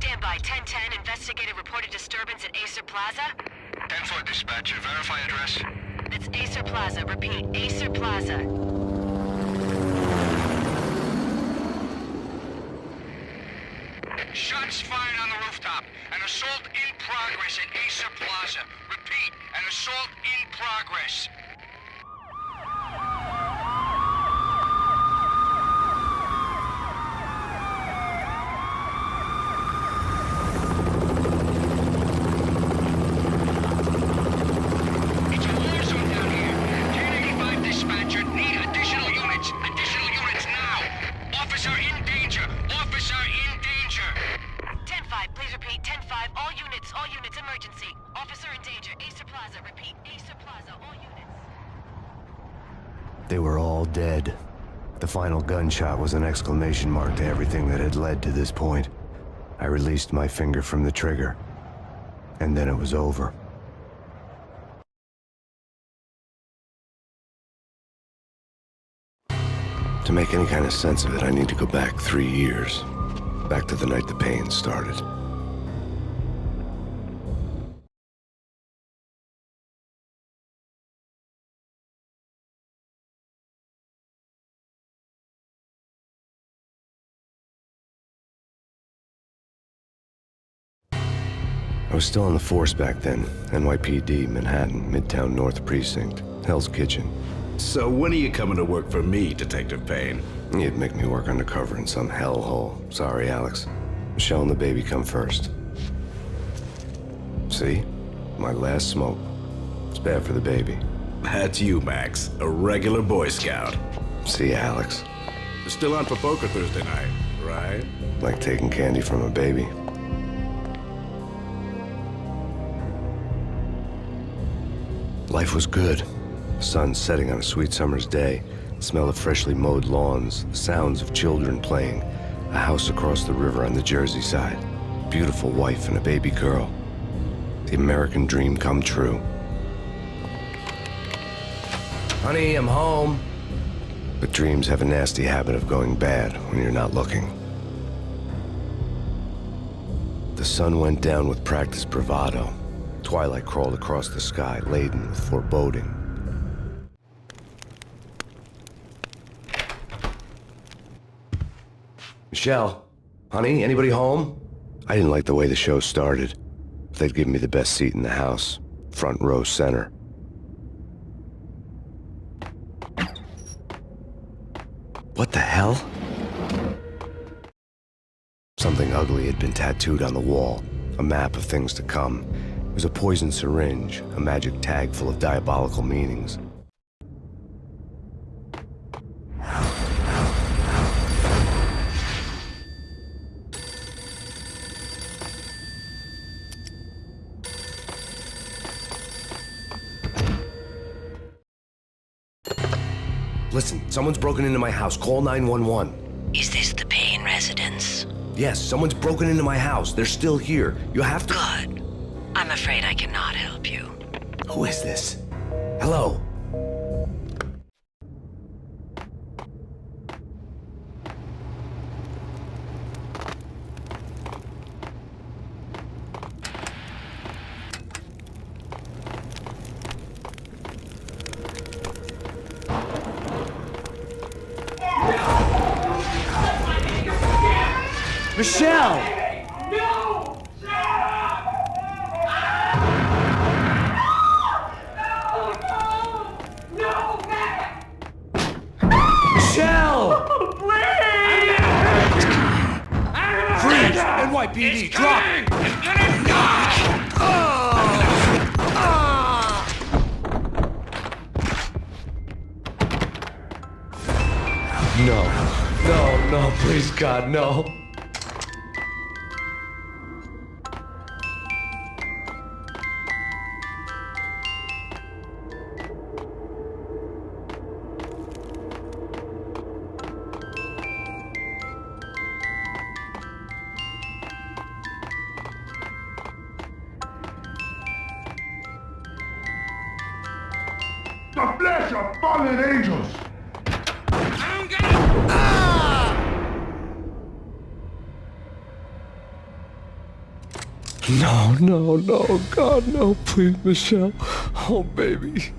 Stand by. 1010, investigated reported disturbance at Acer Plaza. 10-4 dispatcher, verify address. It's Acer Plaza. Repeat, Acer Plaza. Shots fired on the rooftop. An assault in progress at Acer Plaza. Repeat, an assault in progress. It's a war zone down here. 1085 dispatcher, need additional units. Additional units now. Officer in danger. Officer in danger. 10-5, please repeat. 10-5, all units, emergency. Officer in danger. Acer Plaza. Repeat, Acer Plaza, all units. They were all dead. The final gunshot was an exclamation mark to everything that had led to this point. I released my finger from the trigger, and then it was over. To make any kind of sense of it, I need to go back 3 years. Back to the night the Payne started. I was still on the force back then. NYPD, Manhattan, Midtown North Precinct, Hell's Kitchen. So when are you coming to work for me, Detective Payne? You'd make me work undercover in some hellhole. Sorry, Alex. Michelle and the baby come first. See? My last smoke. It's bad for the baby. That's you, Max. A regular Boy Scout. See, Alex. You're still on for poker Thursday night, right? Like taking candy from a baby. Life was good. The sun setting on a sweet summer's day, the smell of freshly mowed lawns, the sounds of children playing, a house across the river on the Jersey side, beautiful wife and a baby girl. The American dream come true. Honey, I'm home. But dreams have a nasty habit of going bad when you're not looking. The sun went down with practiced bravado. Twilight crawled across the sky, laden with foreboding. Michelle, honey, anybody home? I didn't like the way the show started. They'd given me the best seat in the house, front row center. What the hell? Something ugly had been tattooed on the wall, a map of things to come. It was a poison syringe, a magic tag full of diabolical meanings. Listen, someone's broken into my house. Call 911. Is this the Payne residence? Yes, someone's broken into my house. They're still here. You have to... Good. I'm afraid I cannot help you. Who is this? Hello? Michelle! No! No, man! Michelle! Please! Freeze! NYPD, drop! No, please God, no. The flesh of fallen angels! I'm gonna... No, no, no. God, no. Please, Michelle. Oh, baby.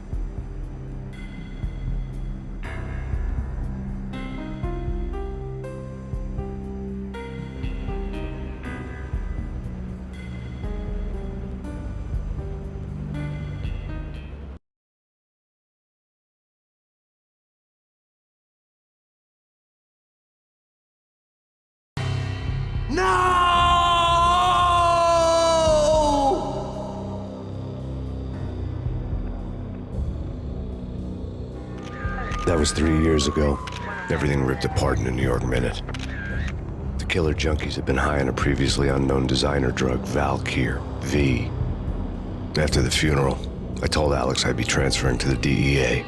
That was 3 years ago. Everything ripped apart in a New York minute. The killer junkies had been high on a previously unknown designer drug, Valkyr, V. After the funeral, I told Alex I'd be transferring to the DEA.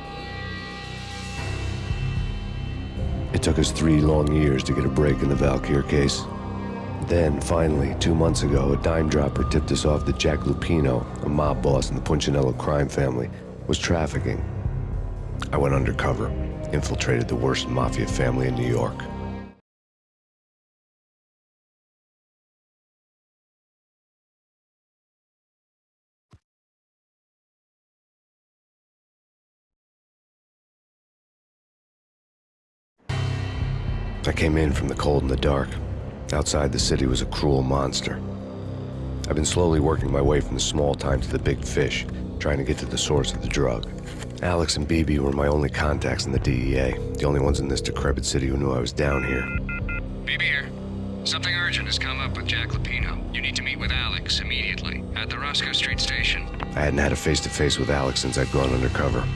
It took us 3 long years to get a break in the Valkyr case. Then, finally, 2 months ago, a dime dropper tipped us off that Jack Lupino, a mob boss in the Punchinello crime family, was trafficking. I went undercover, infiltrated the worst mafia family in New York. I came in from the cold and the dark. Outside, the city was a cruel monster. I've been slowly working my way from the small time to the big fish, trying to get to the source of the drug. Alex and BB were my only contacts in the DEA, the only ones in this decrepit city who knew I was down here. BB here. Something urgent has come up with Jack Lupino. You need to meet with Alex immediately at the Roscoe Street station. I hadn't had a face-to-face with Alex since I'd gone undercover.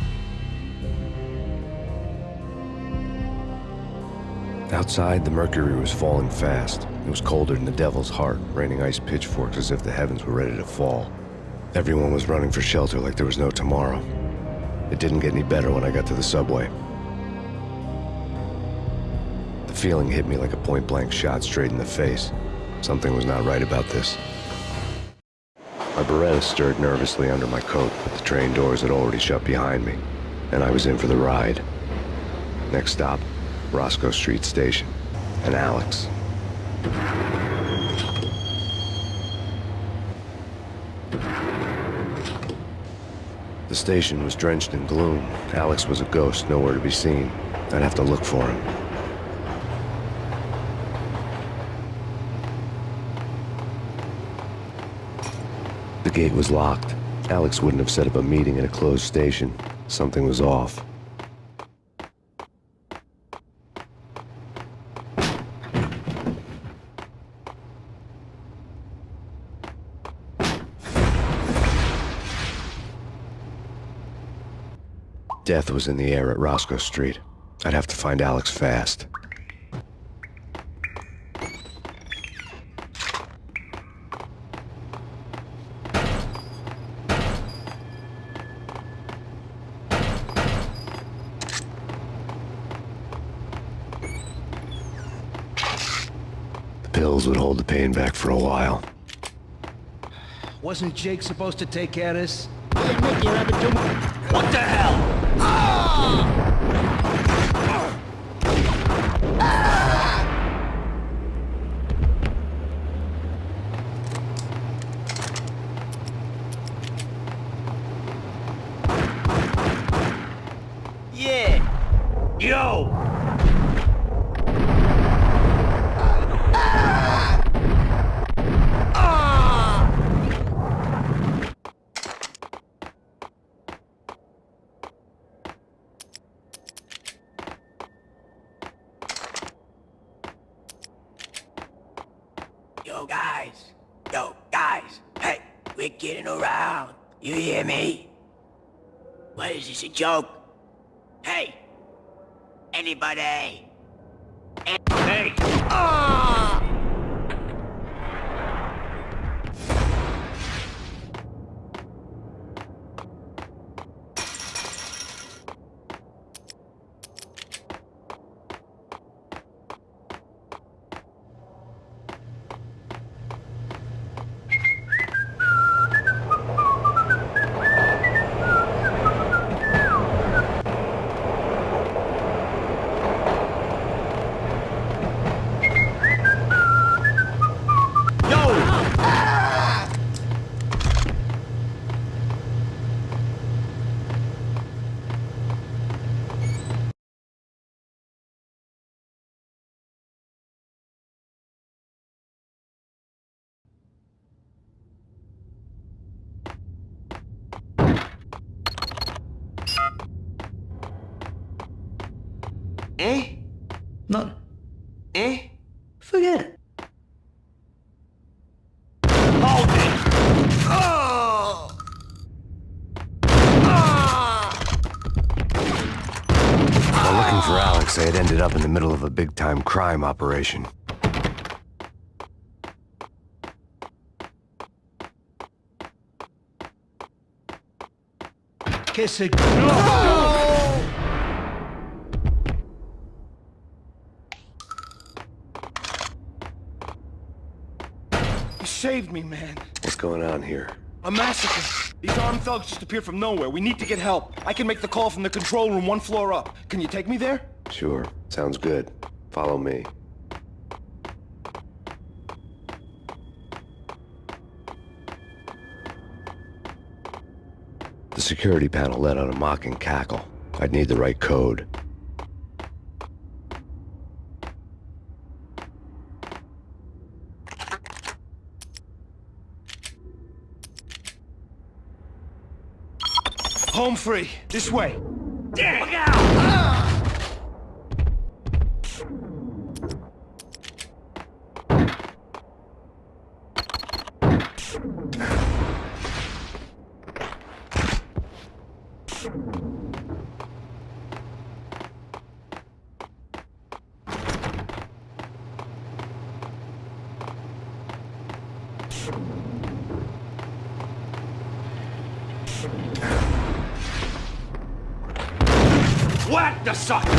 Outside, the mercury was falling fast. It was colder than the devil's heart, raining ice pitchforks as if the heavens were ready to fall. Everyone was running for shelter like there was no tomorrow. It didn't get any better when I got to the subway. The feeling hit me like a point-blank shot straight in the face. Something was not right about this. My Beretta stirred nervously under my coat, but the train doors had already shut behind me, and I was in for the ride. Next stop, Roscoe Street Station, and Alex. The station was drenched in gloom. Alex was a ghost, nowhere to be seen. I'd have to look for him. The gate was locked. Alex wouldn't have set up a meeting in a closed station. Something was off. Death was in the air at Roscoe Street. I'd have to find Alex fast. The pills would hold the pain back for a while. Wasn't Jake supposed to take care of this? What the hell? Yeah. Yo. Yo guys, hey, we're getting around, you hear me? What is this, a joke? Hey, anybody? Hey! Eh? Nothing. Eh? Forget it. Hold it! While looking for Alex, I had ended up in the middle of a big-time crime operation. Kiss it. You saved me, man. What's going on here? A massacre. These armed thugs just appeared from nowhere. We need to get help. I can make the call from the control room 1 floor up. Can you take me there? Sure, sounds good. Follow me. The security panel let out a mocking cackle. I'd need the right code. Home free. This way. Look out! Whack the sucker!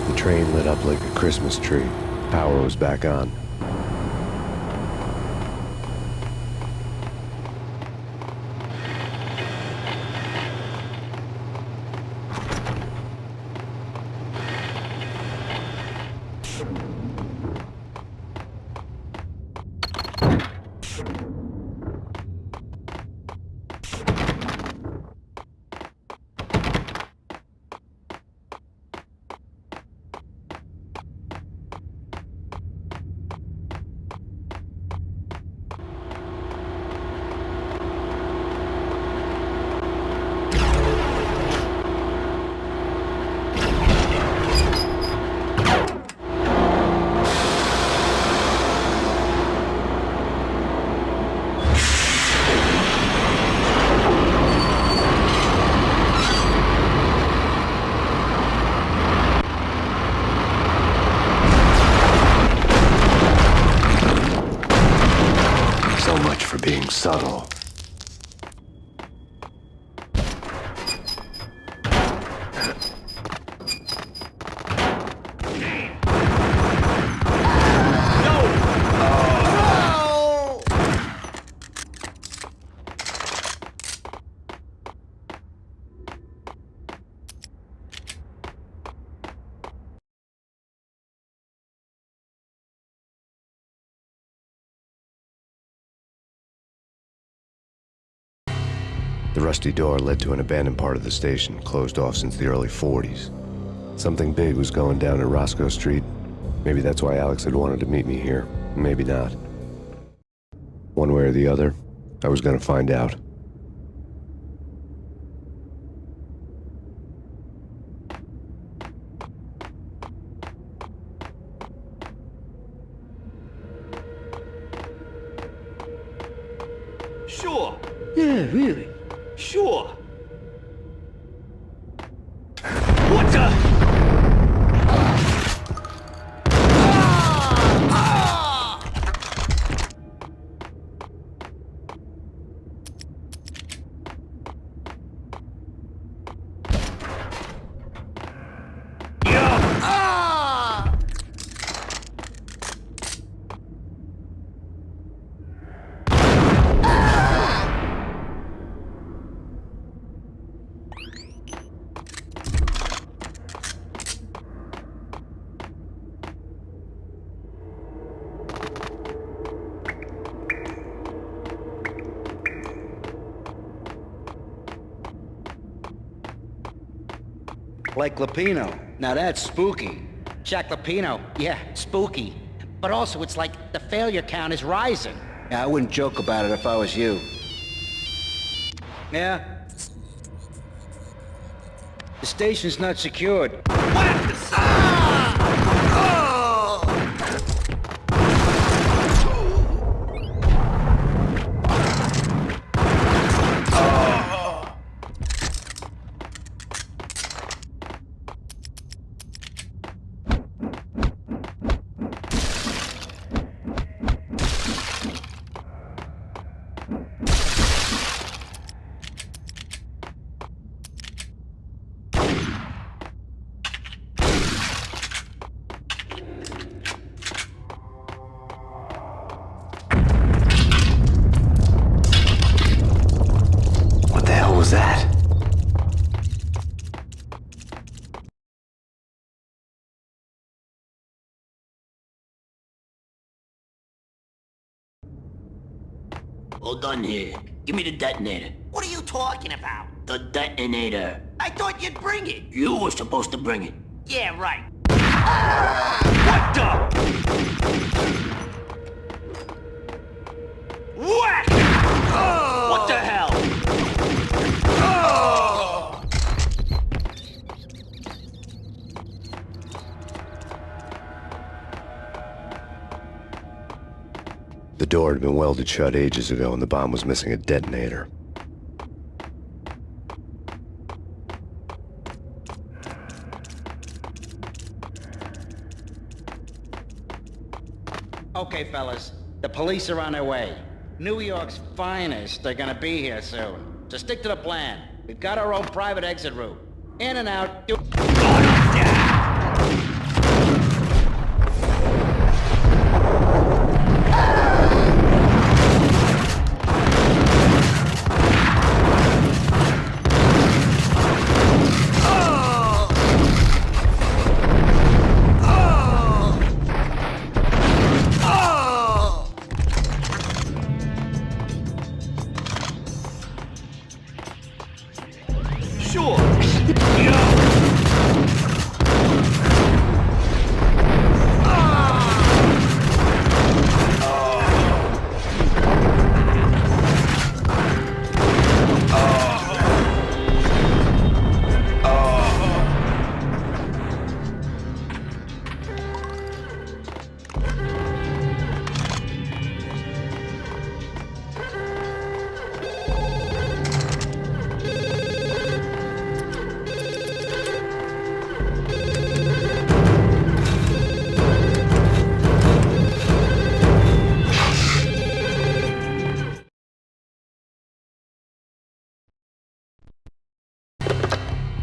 The train lit up like a Christmas tree. Power was back on. So much for being subtle. The rusty door led to an abandoned part of the station, closed off since the early 40s. Something big was going down at Roscoe Street. Maybe that's why Alex had wanted to meet me here. Maybe not. One way or the other, I was gonna find out. Sure. Yeah, really. Sure. Like Lapino. Now that's spooky. Jack Lapino, yeah, spooky. But also it's like the failure count is rising. Yeah, I wouldn't joke about it if I was you. Yeah? The station's not secured. Whack the What the hell was that? All done here. Give me the detonator. What are you talking about? The detonator. I thought you'd bring it. You were supposed to bring it. Yeah, right. What the? Whack! What the hell? The door had been welded shut ages ago and the bomb was missing a detonator. Okay, fellas, the police are on their way. New York's finest are gonna be here soon. So stick to the plan. We've got our own private exit route. In and out. Sure.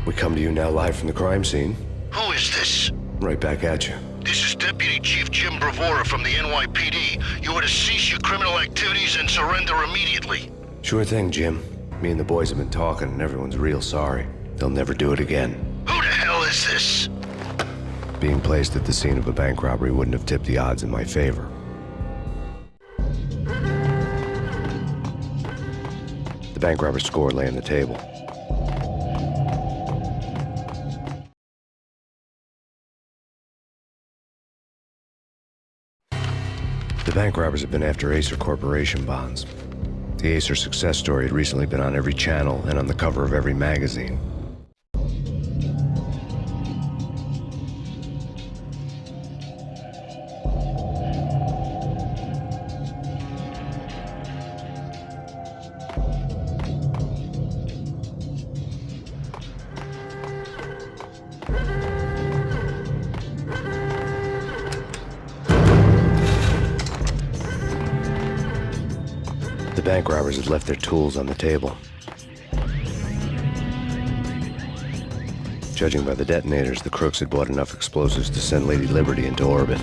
We come to you now live from the crime scene. Who is this? Right back at you. This is Deputy Chief Jim Bravura from the NYPD. You are to cease your criminal activities and surrender immediately. Sure thing, Jim. Me and the boys have been talking and everyone's real sorry. They'll never do it again. Who the hell is this? Being placed at the scene of a bank robbery wouldn't have tipped the odds in my favor. The bank robber's score lay on the table. The bank robbers have been after Acer Corporation bonds. The Acer success story had recently been on every channel and on the cover of every magazine. The bank robbers had left their tools on the table. Judging by the detonators, the crooks had bought enough explosives to send Lady Liberty into orbit.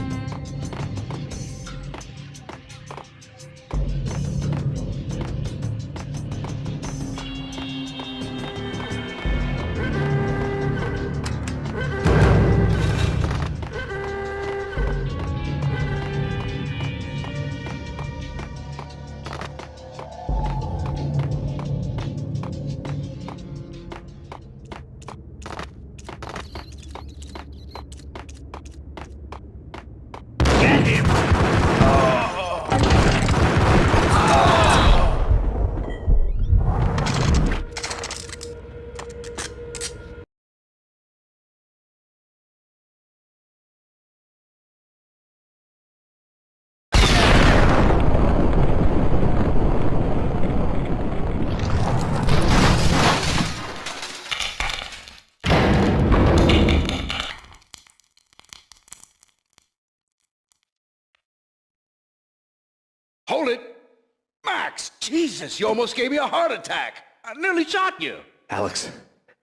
Max! Jesus, you almost gave me a heart attack! I nearly shot you! Alex,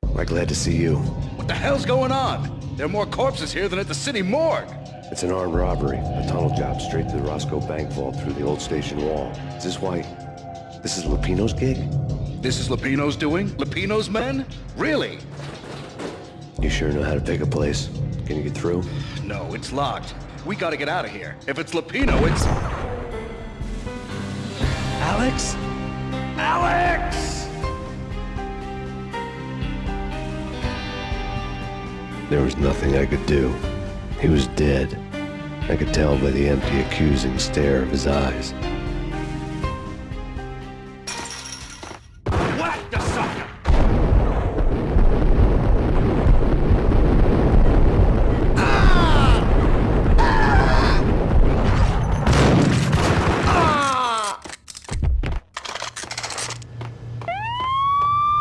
we're glad to see you. What the hell's going on? There are more corpses here than at the city morgue! It's an armed robbery, a tunnel job straight to the Roscoe Bank vault through the old station wall. Is this why... This is Lupino's gig? This is Lupino's doing? Lupino's men? Really? You sure know how to pick a place. Can you get through? No, it's locked. We gotta get out of here. If it's Lupino, it's... Alex? Alex! There was nothing I could do. He was dead. I could tell by the empty, accusing stare of his eyes. Whack the sucker!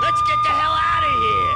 Let's get the hell out of here!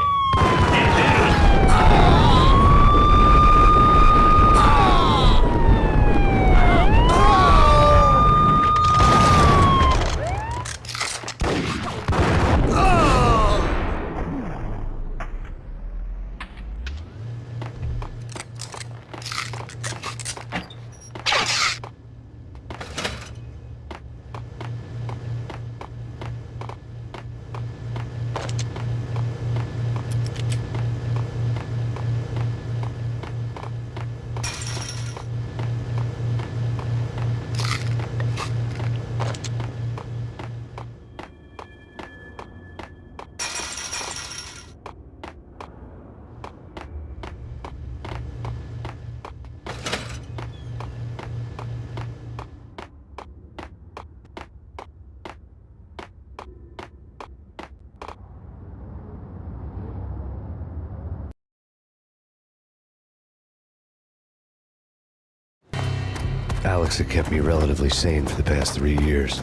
Alex had kept me relatively sane for the past 3 years.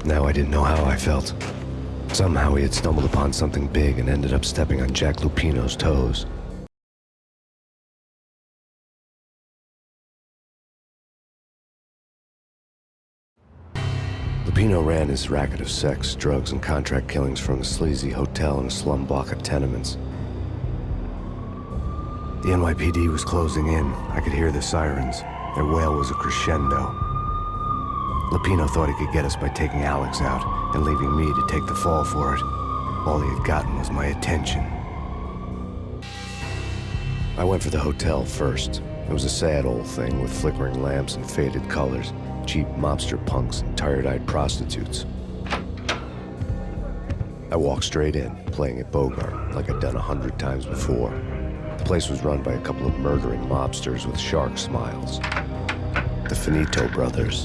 Now I didn't know how I felt. Somehow he had stumbled upon something big and ended up stepping on Jack Lupino's toes. Lupino ran his racket of sex, drugs, and contract killings from a sleazy hotel in a slum block of tenements. The NYPD was closing in. I could hear the sirens. Their wail was a crescendo. Lupino thought he could get us by taking Alex out and leaving me to take the fall for it. All he had gotten was my attention. I went for the hotel first. It was a sad old thing with flickering lamps and faded colors, cheap mobster punks and tired-eyed prostitutes. I walked straight in, playing at Bogart like I'd done 100 times before. The place was run by a couple of murdering mobsters with shark smiles. The Finito brothers.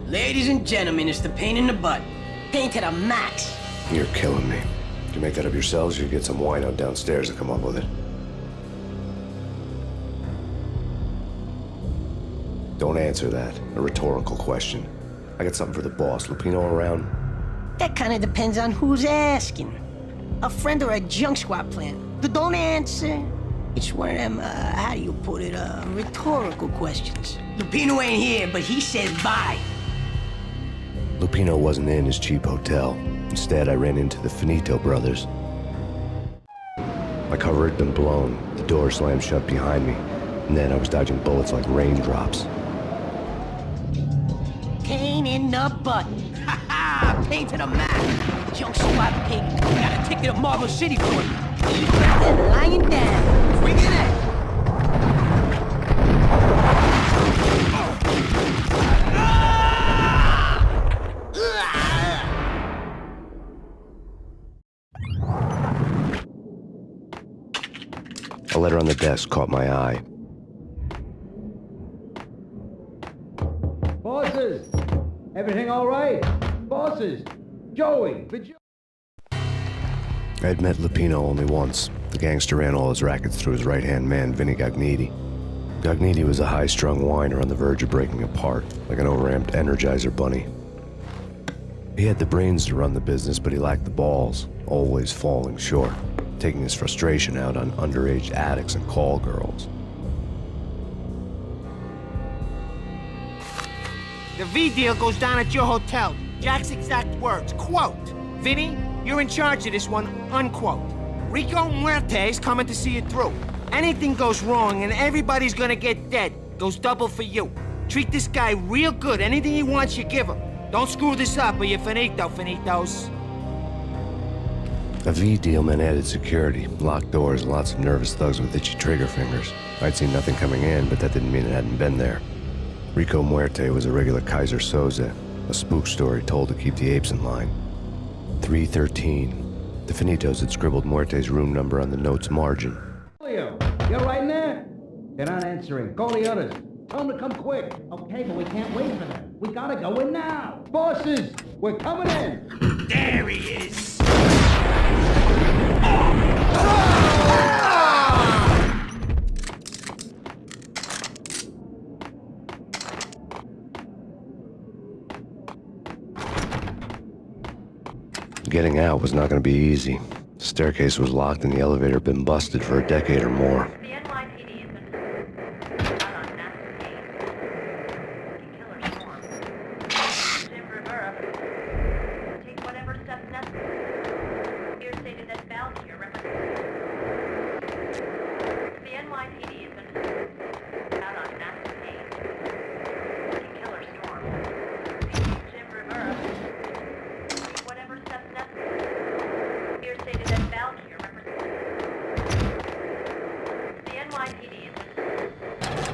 Ladies and gentlemen, it's the Payne in the butt. Payne to the max. You're killing me. Did you make that up yourselves, or you get some wino downstairs to come up with it? Don't answer that. A rhetorical question. I got something for the boss. Lupino around? That kind of depends on who's asking. A friend or a junk squad plan. But don't answer. It's one of them, how do you put it, rhetorical questions. Lupino ain't here, but he says bye. Lupino wasn't in his cheap hotel. Instead, I ran into the Finito brothers. My cover had been blown. The door slammed shut behind me. And then I was dodging bullets like raindrops. Payne in the butt. Ha ha! Payne to the max. Junk squad pig. Got a ticket to Marble City for you. They're lying down. Bring it in. A letter on the desk caught my eye. Bosses! Everything all right? Bosses! Joey! I had met Lupino only once. The gangster ran all his rackets through his right-hand man, Vinny Gagniti. Gagniti was a high-strung whiner on the verge of breaking apart, like an overamped Energizer bunny. He had the brains to run the business, but he lacked the balls, always falling short, taking his frustration out on underage addicts and call girls. The V deal goes down at your hotel. Jack's exact words, quote, Vinny, you're in charge of this one, unquote. Rico Muerte's coming to see it through. Anything goes wrong and everybody's gonna get dead. Goes double for you. Treat this guy real good. Anything he wants, you give him. Don't screw this up or you're finito, finitos. A V deal meant added security, locked doors, and lots of nervous thugs with itchy trigger fingers. I'd seen nothing coming in, but that didn't mean it hadn't been there. Rico Muerte was a regular Kaiser Soze, a spook story told to keep the apes in line. 313. The Finitos had scribbled Muerte's room number on the note's margin. Leo, you're right in there? They're not answering. Call the others. Tell them to come quick. Okay, but we can't wait for them. We gotta go in now. Bosses, we're coming in. There he is. Getting out was not going to be easy. The staircase was locked and the elevator had been busted for a decade or more. The NYPD has been out on massive game. Killer swarm. Jim Rivera, take whatever steps necessary. Here stated that Valkyrie represents. The NYPD has been out on massive game. Killer swarm. Jim Rivera, take whatever steps necessary. Here stated that Valkyrie represents. The NYPD is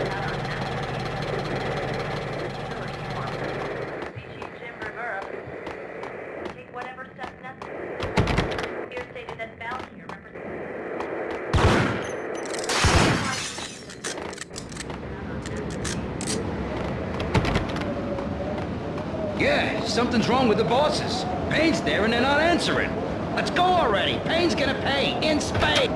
out on Killer swarm. Chief Jim Rivera, take whatever steps necessary. Here stated that Valkyrie Yeah, something's wrong with the bosses. Payne's there and they're not answering. Let's go already. Payne's gonna pay in spades.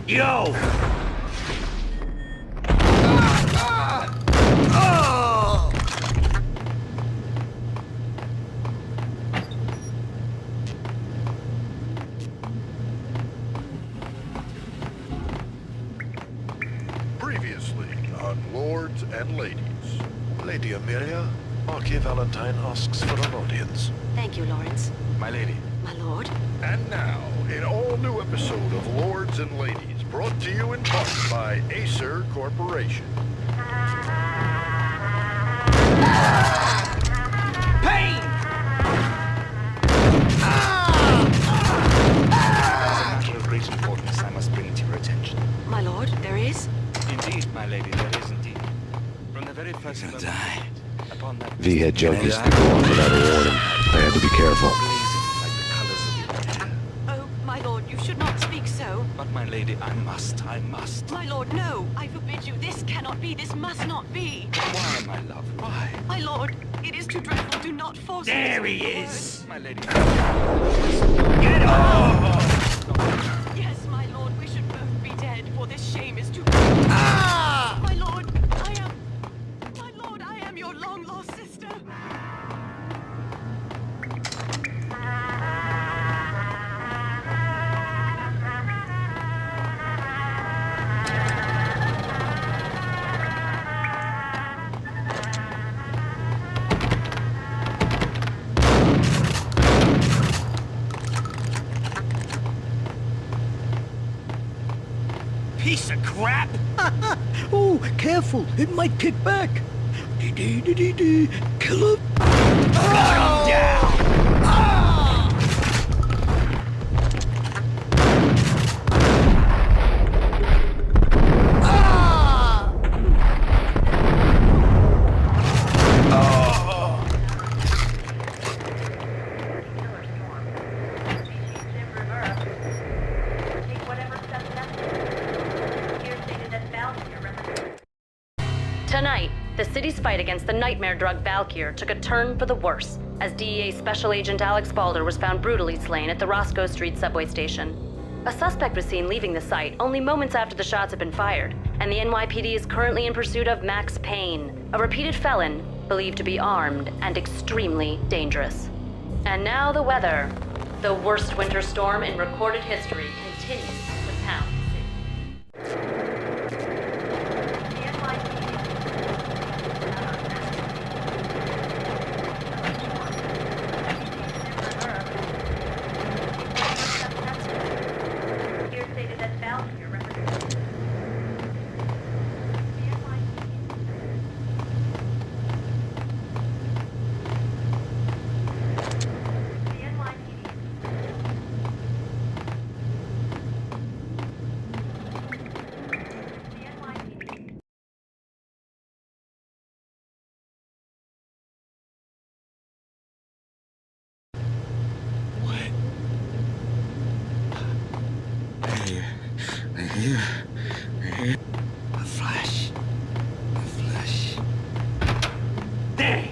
Yo! Previously on Lords and Ladies. Lady Amelia, Marquis Valentine asks for an audience. Thank you, Lawrence. My lady. My lord. And now, an all-new episode of Lords and Ladies, brought to you in part by Acer Corporation. Payne! There's a matter of great importance I must bring to your attention. My lord, there is? Indeed, my lady, there is indeed. From the very first moment upon that V had junkies to go on without a warning. I had to be careful. blazing like the colors of your hair. Oh, my lord, you should not speak so. But my lady, I must. My lord, no. I forbid you. This cannot be. This must not be. Why, my love, why? My lord, it is too dreadful. Do not force me to There he speak the is! My lady. Get off! Yes, my lord, we should both be dead, for this shame is too great. My lord, I am your long-lost sister. Piece of crap! Oh, careful, it might kick back. Dee-dee-dee-dee-dee. Kill him. Got him down! Tonight, the city's fight against the nightmare drug Valkyr took a turn for the worse, as DEA Special Agent Alex Balder was found brutally slain at the Roscoe Street subway station. A suspect was seen leaving the site only moments after the shots had been fired, and the NYPD is currently in pursuit of Max Payne, a repeated felon believed to be armed and extremely dangerous. And now the weather. The worst winter storm in recorded history continues with Pound City. The NYPD here stated that Valkyr represents the NYPD. A flash. A flash. There!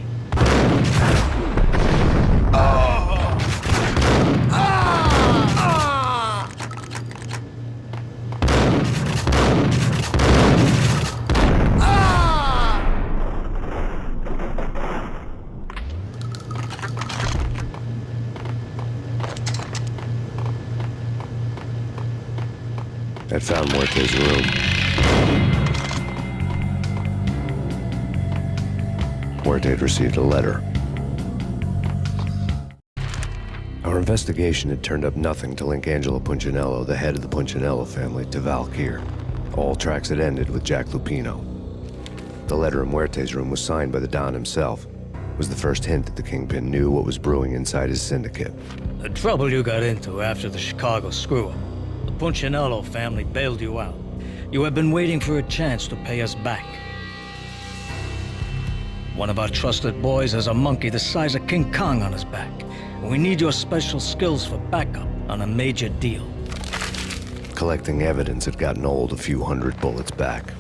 I'd found Muerte's room. Muerte had received a letter. Our investigation had turned up nothing to link Angelo Punchinello, the head of the Punchinello family, to Valkyr. All tracks had ended with Jack Lupino. The letter in Muerte's room was signed by the Don himself. It was the first hint that the Kingpin knew what was brewing inside his syndicate. The trouble you got into after the Chicago screw-up. The Punchinello family bailed you out. You have been waiting for a chance to pay us back. One of our trusted boys has a monkey the size of King Kong on his back. And we need your special skills for backup on a major deal. Collecting evidence had gotten old a few hundred bullets back.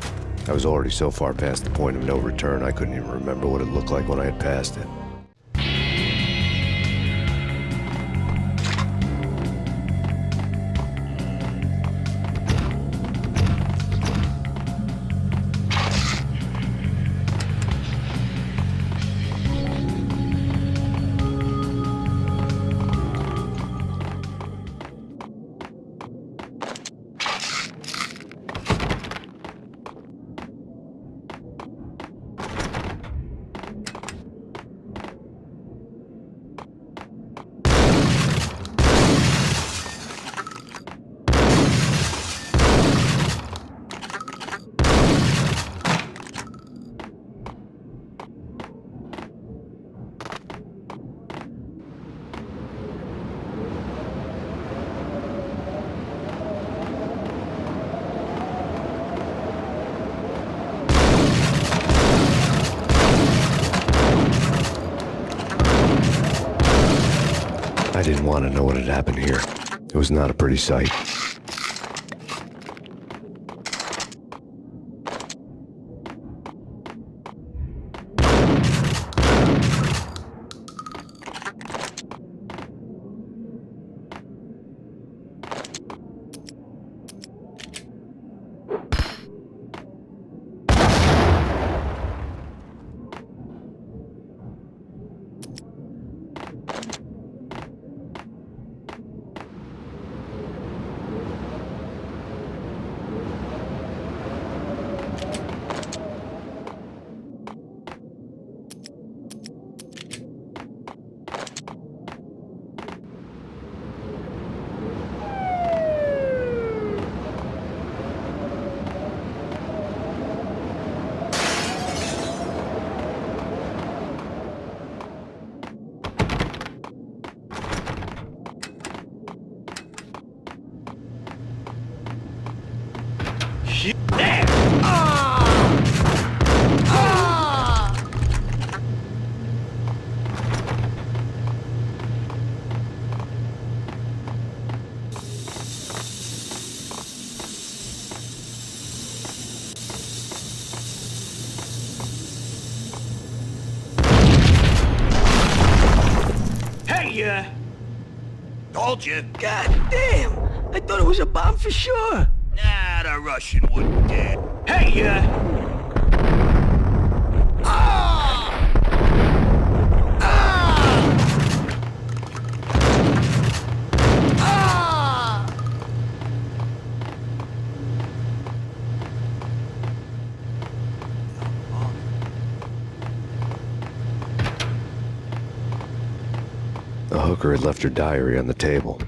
I was already so far past the point of no return, I couldn't even remember what it looked like when I had passed it. I didn't want to know what had happened here. It was not a pretty sight. ya! Told you. God damn! I thought it was a bomb for sure. Nah, the Russian wouldn't dare. Hey, ya! The hooker had left her diary on the table.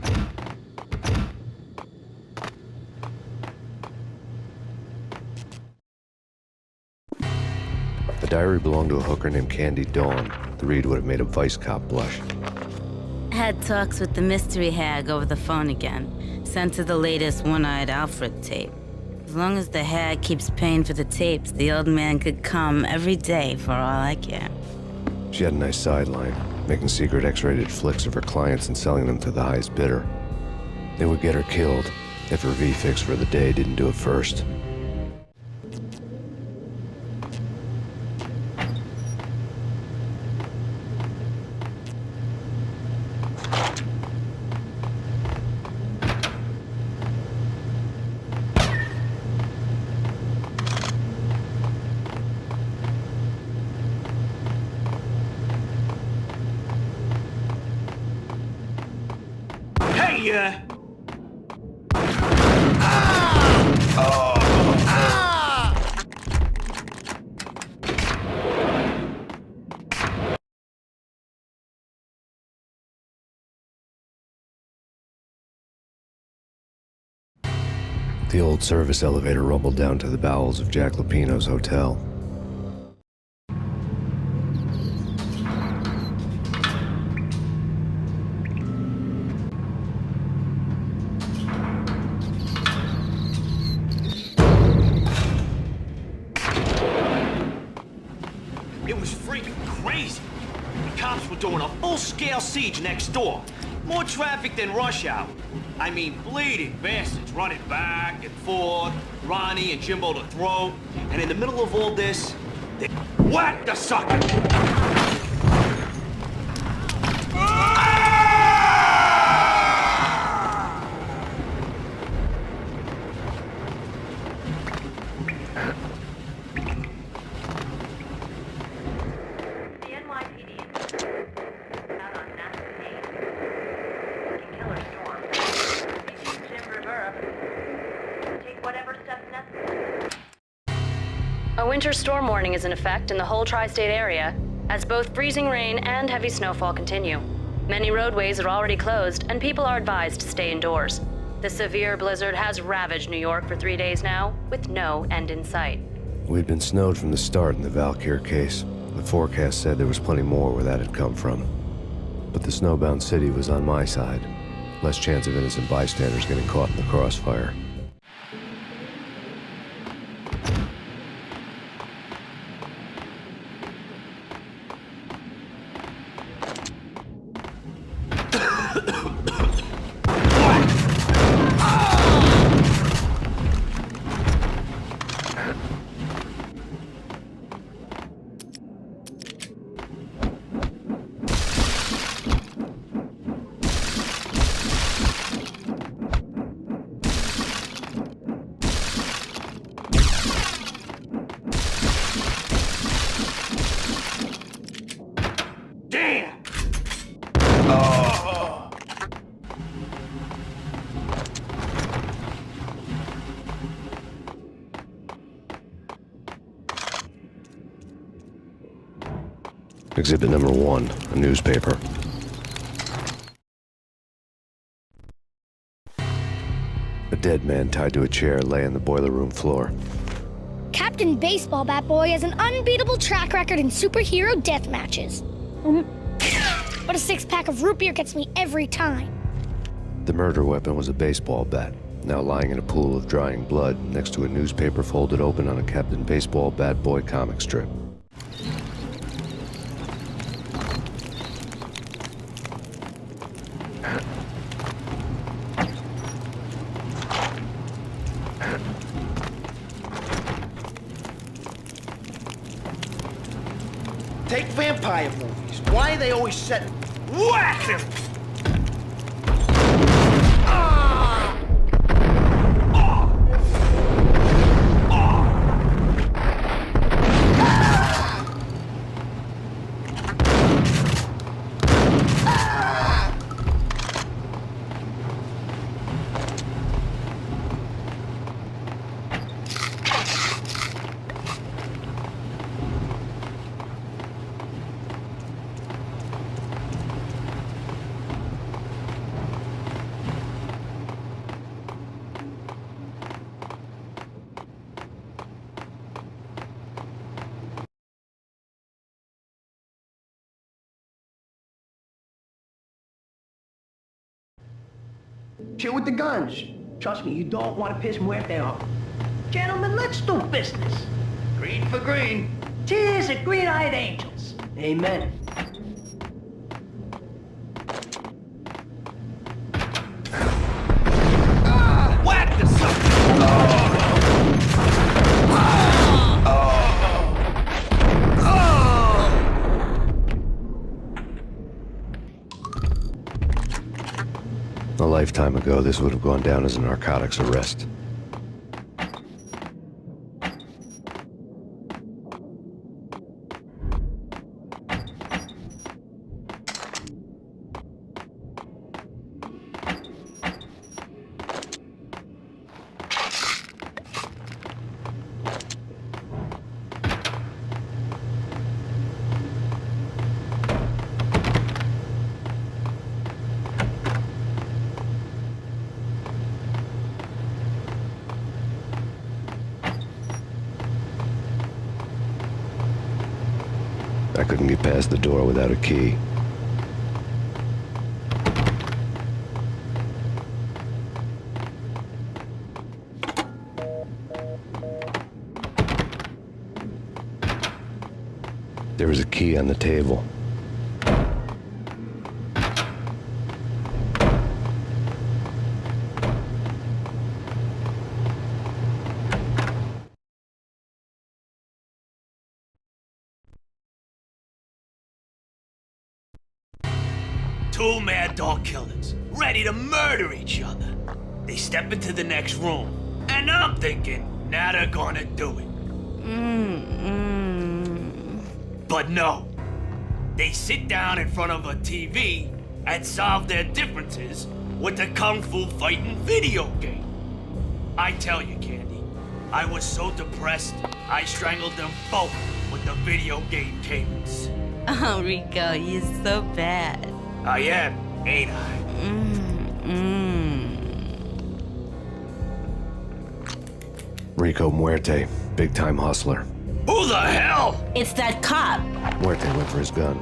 The diary belonged to a hooker named Candy Dawn. The read would have made a vice cop blush. Had talks with the mystery hag over the phone again. Sent to the latest One-Eyed Alfred tape. As long as the hag keeps paying for the tapes, the old man could come every day for all I care. She had a nice sideline, making secret X-rated flicks of her clients and selling them to the highest bidder. They would get her killed if her V-fix for the day didn't do it first. Hey, ya! The old service elevator rumbled down to the bowels of Jack Lupino's hotel. It was freaking crazy. The cops were doing a full-scale siege next door. More traffic than rush hour. I mean, bleeding bastards running back and forth, Ronnie and Jimbo to throw. And in the middle of all this, they whacked the sucker! The NYPD out on mass Payne. Working killer storm. CG Jim Rivera. Take whatever steps necessary. A winter storm warning is in effect in the whole tri-state area, as both freezing rain and heavy snowfall continue. Many roadways are already closed, and people are advised to stay indoors. The severe blizzard has ravaged New York for 3 days now, with no end in sight. We'd been snowed from the start in the Valkyr case. The forecast said there was plenty more where that had come from. But the snowbound city was on my side. Less chance of innocent bystanders getting caught in the crossfire. Damn! Exhibit number 1, a newspaper. A dead man tied to a chair lay on the boiler room floor. Captain Baseball Bat Boy has an unbeatable track record in superhero death matches. But a six-pack of root beer gets me every time. The murder weapon was a baseball bat, now lying in a pool of drying blood next to a newspaper folded open on a Captain Baseball Bat Boy comic strip. Take vampire movies. Why are they always set... Whack! Chill with the guns. Trust me, you don't want to piss Muerte off. Gentlemen, let's do business. Green for green. Cheers at green-eyed angels. Amen. Whack the sucker! A lifetime ago, this would have gone down as a narcotics arrest. I couldn't get past the door without a key. There was a key on the table. Two mad dog killers, ready to murder each other. They step into the next room, and I'm thinking, now they're gonna do it. But no. They sit down in front of a TV and solve their differences with a kung fu fighting video game. I tell you, Candy, I was so depressed, I strangled them both with the video game cables. Oh, Rico, you're so bad. I am, ain't I? Rico Muerte, big-time hustler. Who the hell? It's that cop. Muerte went for his gun.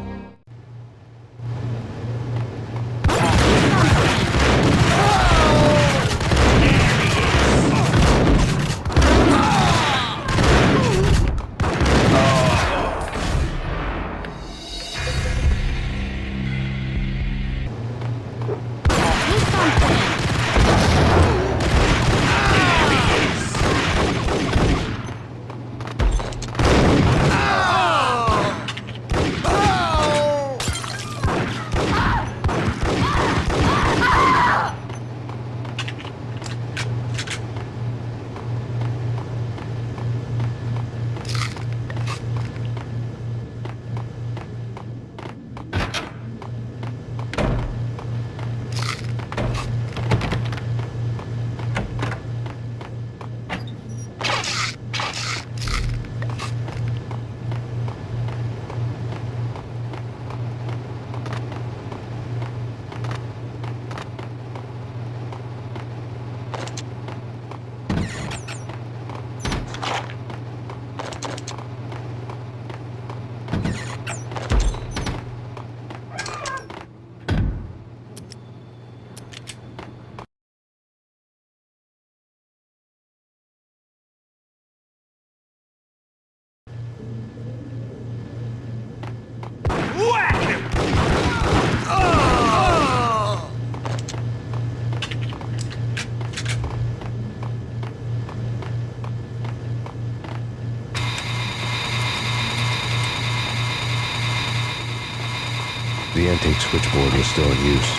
The antique switchboard was still in use.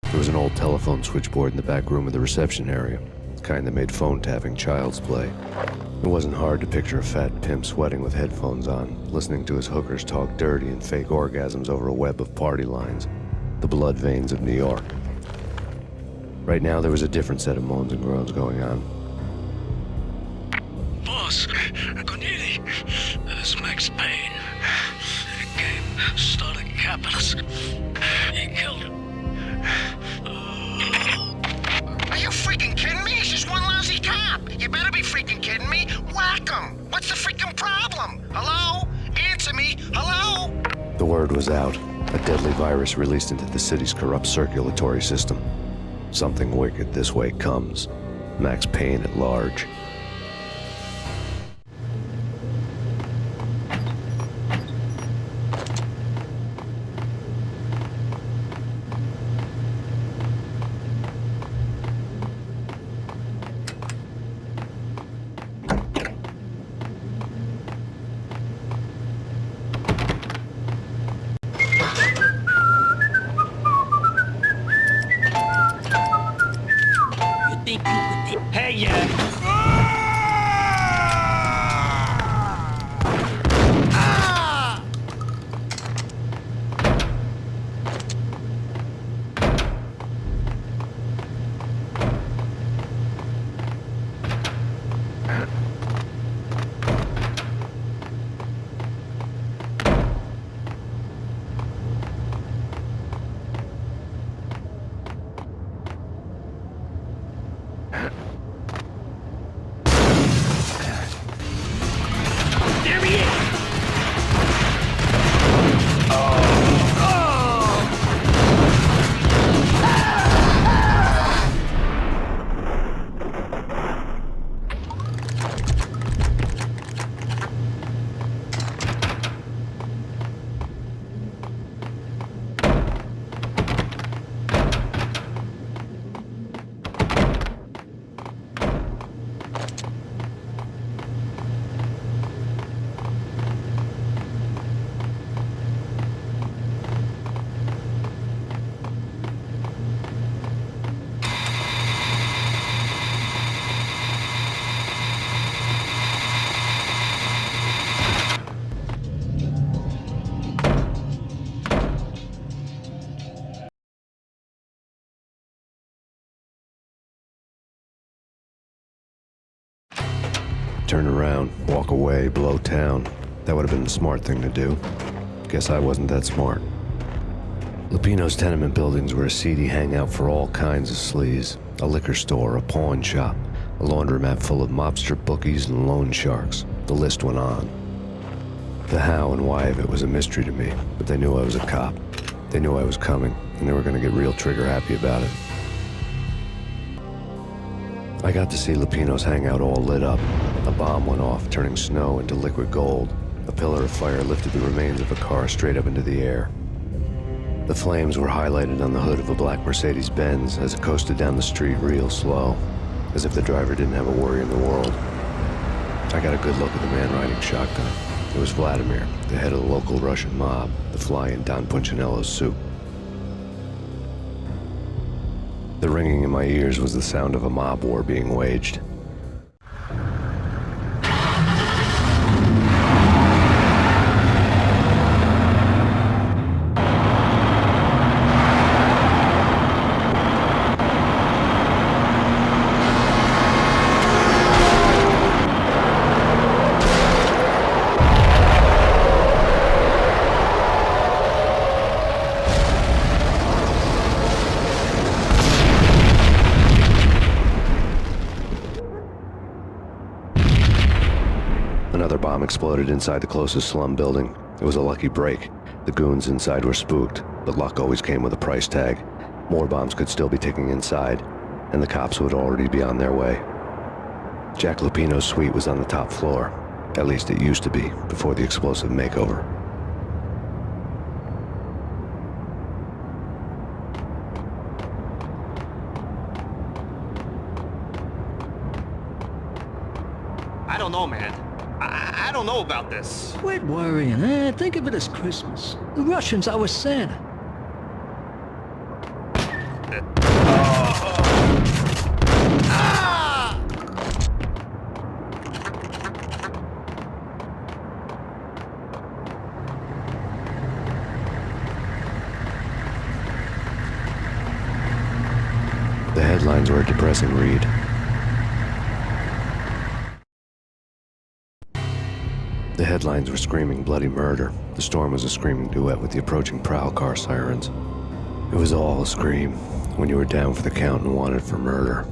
There was an old telephone switchboard in the back room of the reception area, the kind that made phone tapping child's play. It wasn't hard to picture a fat pimp sweating with headphones on, listening to his hookers talk dirty and fake orgasms over a web of party lines, the blood veins of New York. Right now, there was a different set of moans and groans going on. Boss, Cornelia, this is Max Payne. Game started capitalist. He killed him. Are you freaking kidding me? He's just one lousy cop. You better be freaking kidding me. Whack him. What's the freaking problem? Hello? Answer me. Hello? The word was out. A deadly virus released into the city's corrupt circulatory system. Something wicked this way comes. Max Payne at large. Hey, yeah. There he is! Turn around, walk away, blow town. That would have been the smart thing to do. Guess I wasn't that smart. Lupino's tenement buildings were a seedy hangout for all kinds of sleaze. A liquor store, a pawn shop, a laundromat full of mobster bookies and loan sharks. The list went on. The how and why of it was a mystery to me, but they knew I was a cop. They knew I was coming, and they were going to get real trigger happy about it. I got to see Lupino's hangout all lit up. A bomb went off, turning snow into liquid gold. A pillar of fire lifted the remains of a car straight up into the air. The flames were highlighted on the hood of a black Mercedes-Benz as it coasted down the street real slow, as if the driver didn't have a worry in the world. I got a good look at the man riding shotgun. It was Vladimir, the head of the local Russian mob, the fly in Don Punchinello's soup. The ringing in my ears was the sound of a mob war being waged. Another bomb exploded inside the closest slum building. It was a lucky break. The goons inside were spooked, but luck always came with a price tag. More bombs could still be ticking inside, and the cops would already be on their way. Jack Lupino's suite was on the top floor. At least it used to be, before the explosive makeover. I don't know, man. I don't know about this. Quit worrying, eh? Think of it as Christmas. The Russians are with Santa. The headlines were a depressing read. The headlines were screaming bloody murder. The storm was a screaming duet with the approaching prowl car sirens. It was all a scream when you were down for the count and wanted for murder.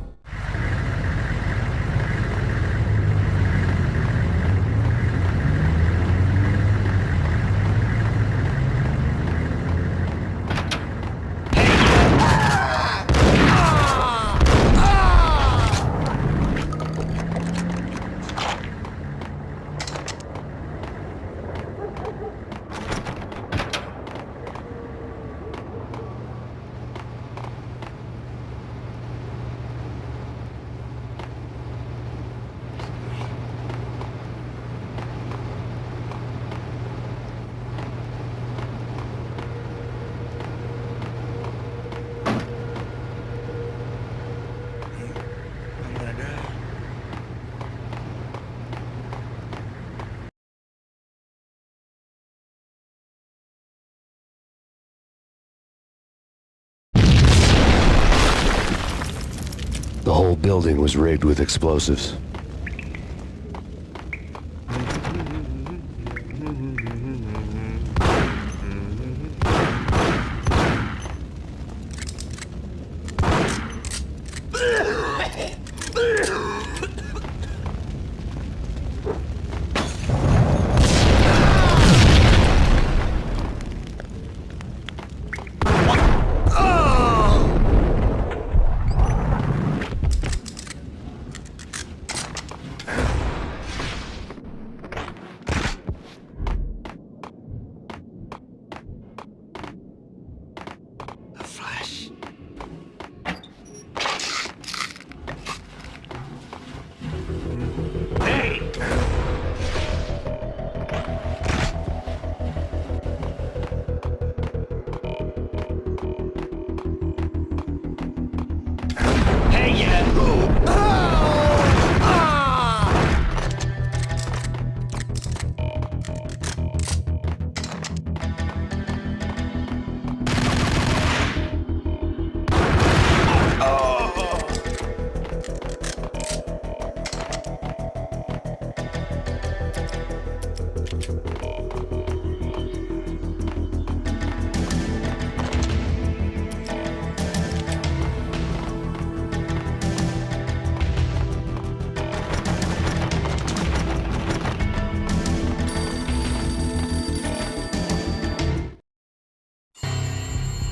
building was rigged with explosives.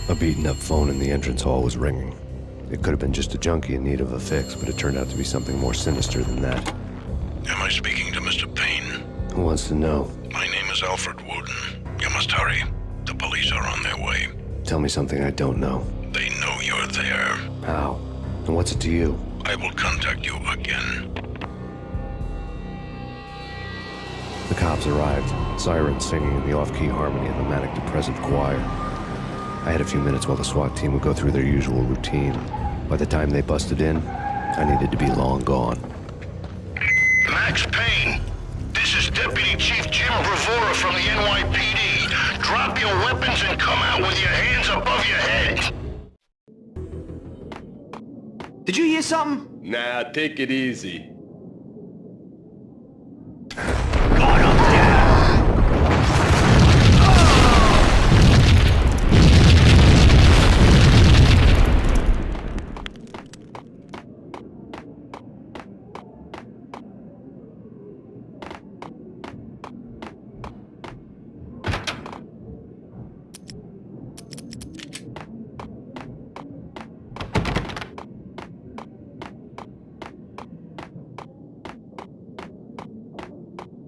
A beaten-up phone in the entrance hall was ringing. It could have been just a junkie in need of a fix, but it turned out to be something more sinister than that. Am I speaking to Mr. Payne? Who wants to know? My name is Alfred Wooden. You must hurry. The police are on their way. Tell me something I don't know. They know you're there. How? And what's it to you? I will contact you again. The cops arrived, sirens singing in the off-key harmony of a manic-depressive choir. I had a few minutes while the SWAT team would go through their usual routine. By the time they busted in, I needed to be long gone. Max Payne, this is Deputy Chief Jim Bravura from the NYPD. Drop your weapons and come out with your hands above your head. Did you hear something? Nah, take it easy.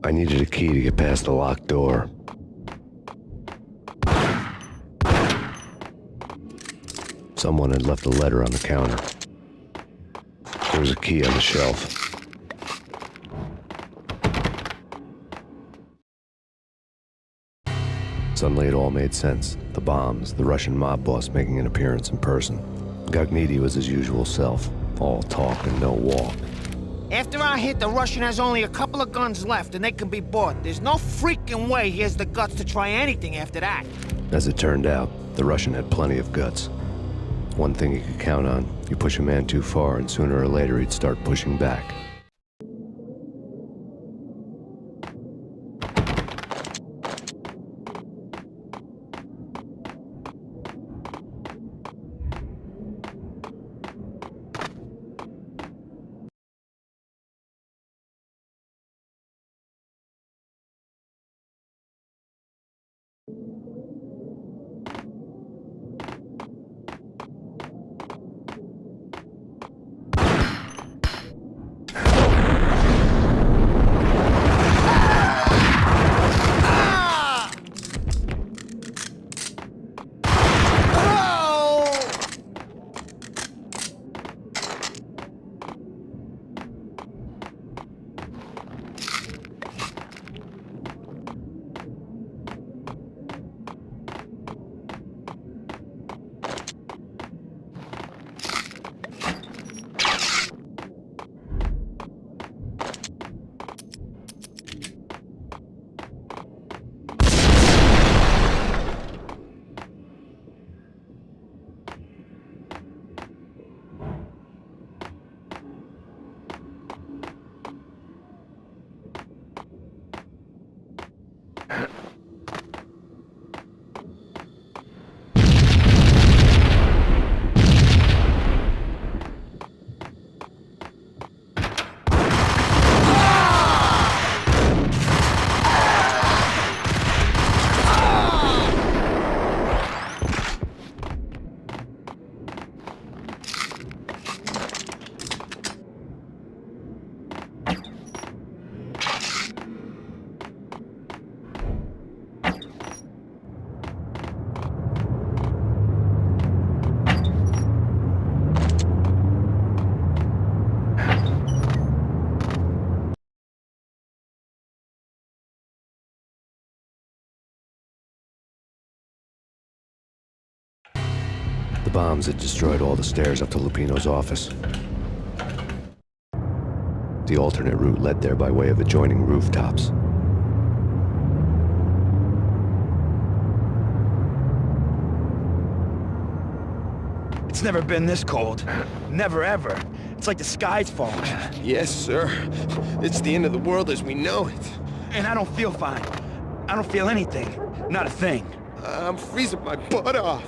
I needed a key to get past the locked door. Someone had left a letter on the counter. There was a key on the shelf. Suddenly it all made sense. The bombs, the Russian mob boss making an appearance in person. Gognitti was his usual self, all talk and no walk. After our hit, the Russian has only a couple of guns left, and they can be bought. There's no freaking way he has the guts to try anything after that. As it turned out, the Russian had plenty of guts. One thing you could count on, you push a man too far, and sooner or later he'd start pushing back. The bombs had destroyed all the stairs up to Lupino's office. The alternate route led there by way of adjoining rooftops. It's never been this cold. Never ever. It's like the sky's falling. Yes, sir. It's the end of the world as we know it. And I don't feel fine. I don't feel anything. Not a thing. I'm freezing my butt off.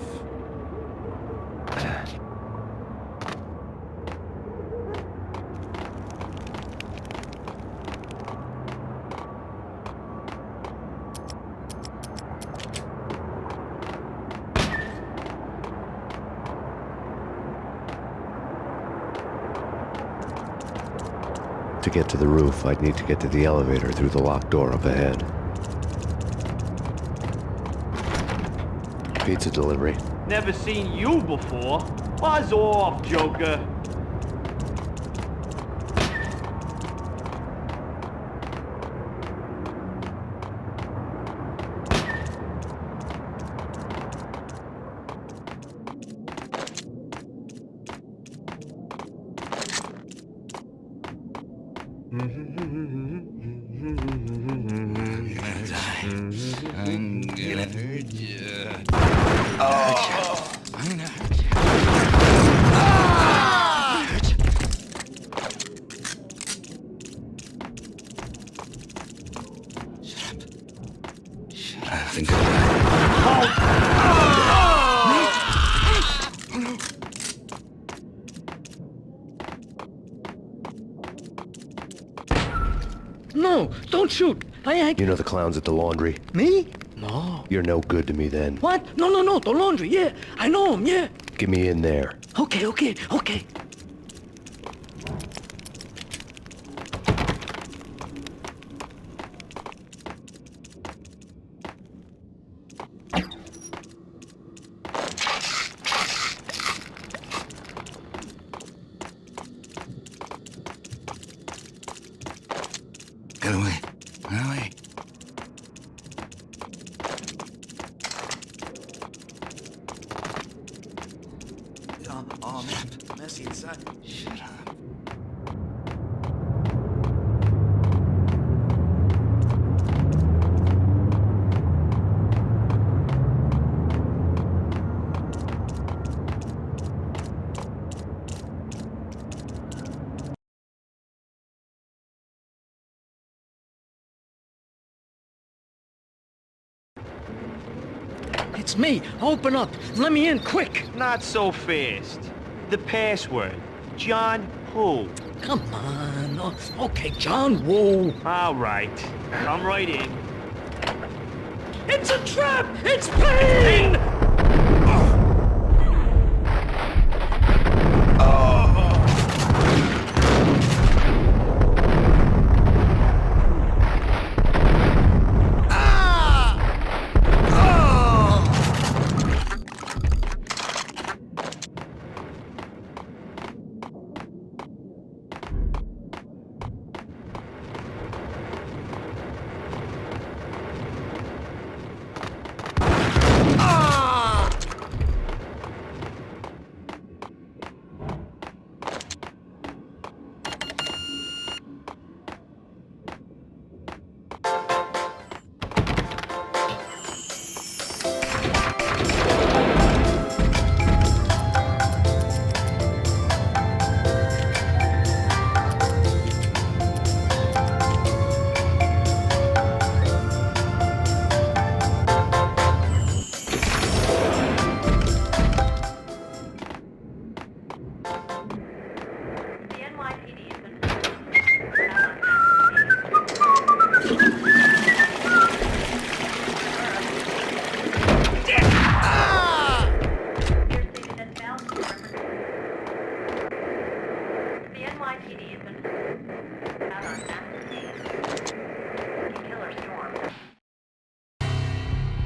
To get to the roof, I'd need to get to the elevator through the locked door up ahead. Pizza delivery. Never seen you before. Buzz off, Joker. I'm gonna hurt you. Oh! I'm gonna hurt you. Shut up. Shut up. I think I'll No, don't shoot. You know the clowns at the laundry? Me? No. You're no good to me then. What? No, the laundry, yeah. I know him, yeah. Get me in there. Okay. Get away. Get away. Oh, man. Messy inside. Shut up. It's me. Open up. Let me in, quick. Not so fast. The password. John who? Come on. Oh, okay, John Woo. All right. Come right in. It's a trap! It's Payne!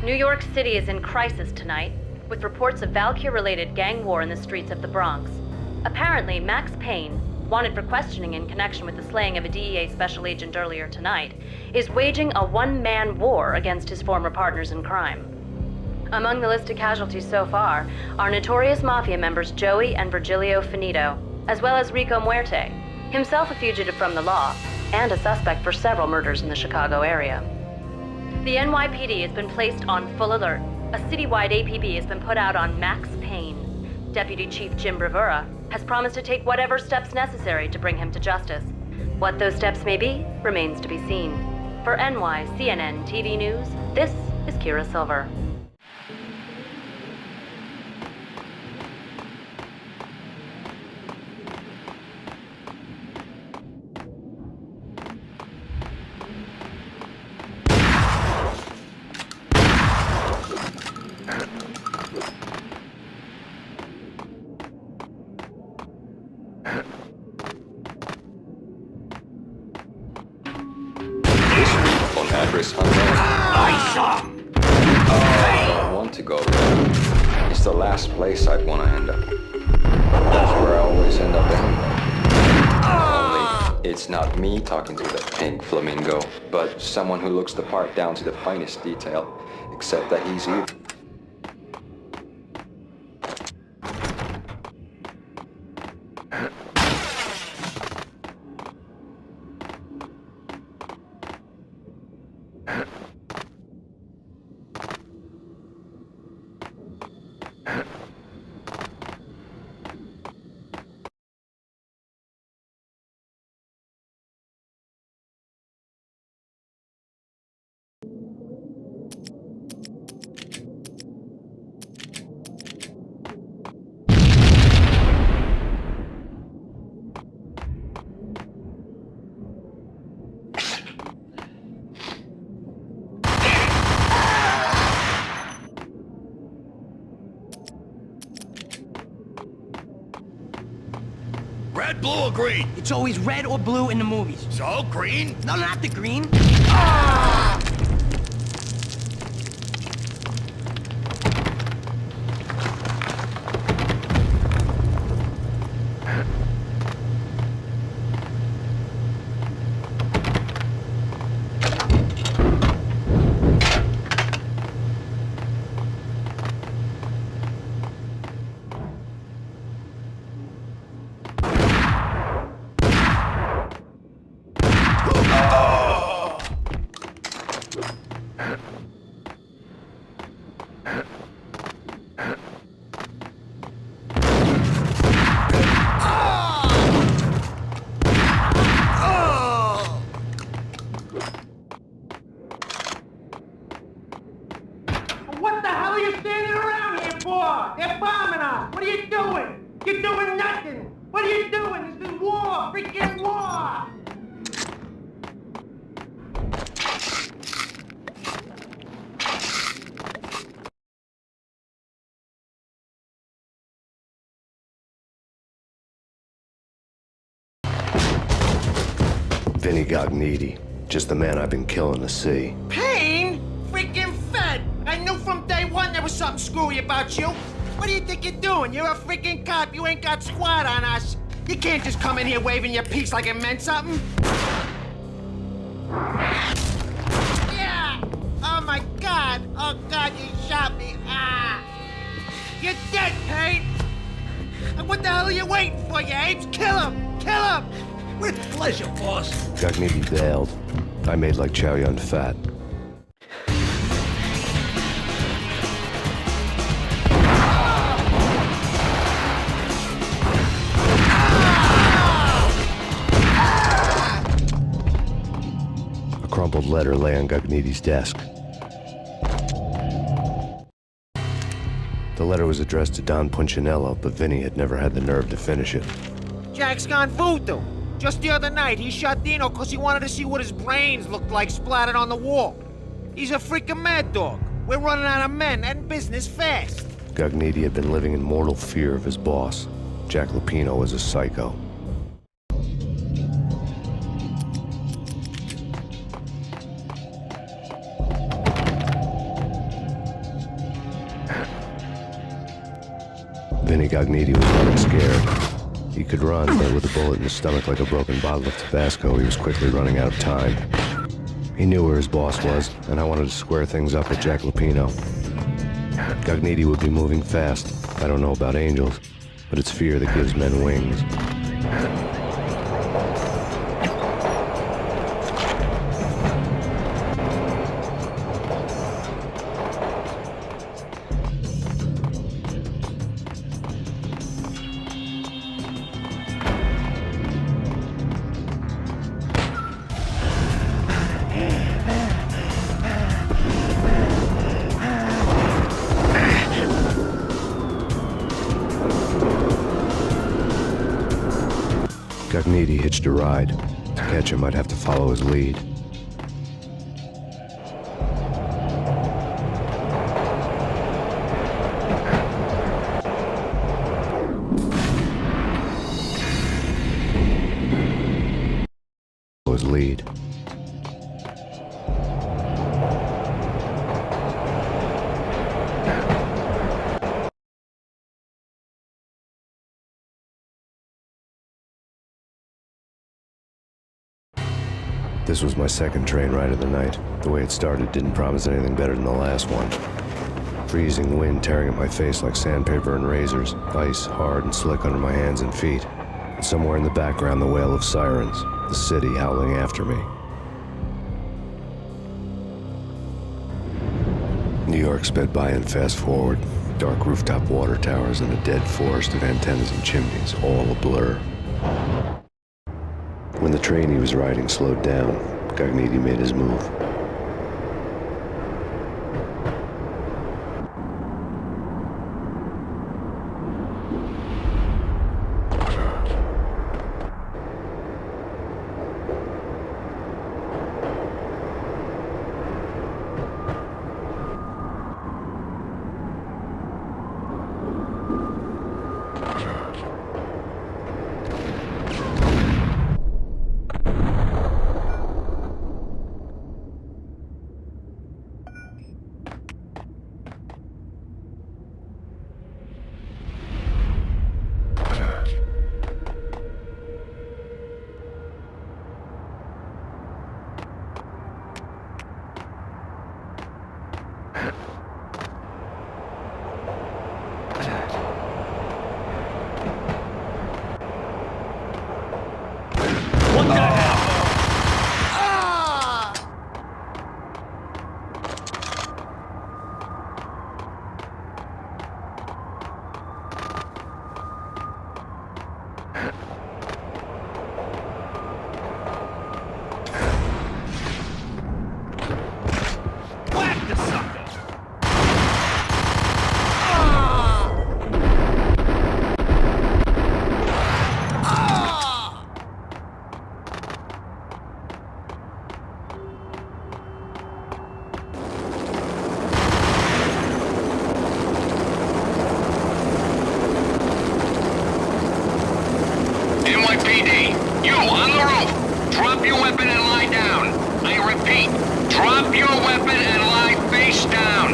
New York City is in crisis tonight, with reports of Valkyr-related gang war in the streets of the Bronx. Apparently, Max Payne, wanted for questioning in connection with the slaying of a DEA special agent earlier tonight, is waging a one-man war against his former partners in crime. Among the listed casualties so far are notorious mafia members Joey and Virgilio Finito, as well as Rico Muerte, himself a fugitive from the law, and a suspect for several murders in the Chicago area. The NYPD has been placed on full alert. A citywide APB has been put out on Max Payne. Deputy Chief Jim Rivera has promised to take whatever steps necessary to bring him to justice. What those steps may be remains to be seen. For NYCNN TV News, this is Kira Silver. Address unknown. I don't want to go there. It's the last place I'd want to end up. That's where I always end up anyway. Only, it's not me talking to the pink flamingo, but someone who looks the part down to the finest detail, except that he's evil. Red, blue, or green? It's always red or blue in the movies. So, green? No, not the green. What the hell are you standing around here for? They're bombing us. What are you doing? You're doing nothing. What are you doing? This is war. Freaking war. Vinny Gognitti, just the man I've been killing to see. Payne? Freaking fed. I knew from day one there was something screwy about you. What do you think you're doing? You're a freaking cop. You ain't got squat on us. You can't just come in here waving your piece like it meant something. Yeah! Oh my God! Oh God, you shot me! Ah! You're dead, Payne! And what the hell are you waiting for, you apes? Kill him! Kill him! With pleasure, boss. Gognitti bailed. I made like Chow Yun Fat. A crumpled letter lay on Gognitti's desk. The letter was addressed to Don Punchinello, but Vinny had never had the nerve to finish it. Jack's gone voodoo. Just the other night, he shot Dino because he wanted to see what his brains looked like splattered on the wall. He's a freaking mad dog. We're running out of men and business fast. Gognitti had been living in mortal fear of his boss. Jack Lupino was a psycho. Vinny Gognitti was running scared. He could run, but with a bullet in his stomach like a broken bottle of Tabasco, he was quickly running out of time. He knew where his boss was, and I wanted to square things up with Jack Lupino. Gognitti would be moving fast. I don't know about angels, but it's fear that gives men wings. Gognitti hitched a ride. To catch him, I'd have to follow his lead. His lead. This was my second train ride of the night. The way it started didn't promise anything better than the last one. Freezing wind tearing at my face like sandpaper and razors, ice hard and slick under my hands and feet. And somewhere in the background, the wail of sirens, the city howling after me. New York sped by in fast forward. Dark rooftop water towers and a dead forest of antennas and chimneys, all a blur. When the train he was riding slowed down, Gognitti made his move. NYPD, you on the roof. Drop your weapon and lie down. I repeat, drop your weapon and lie face down.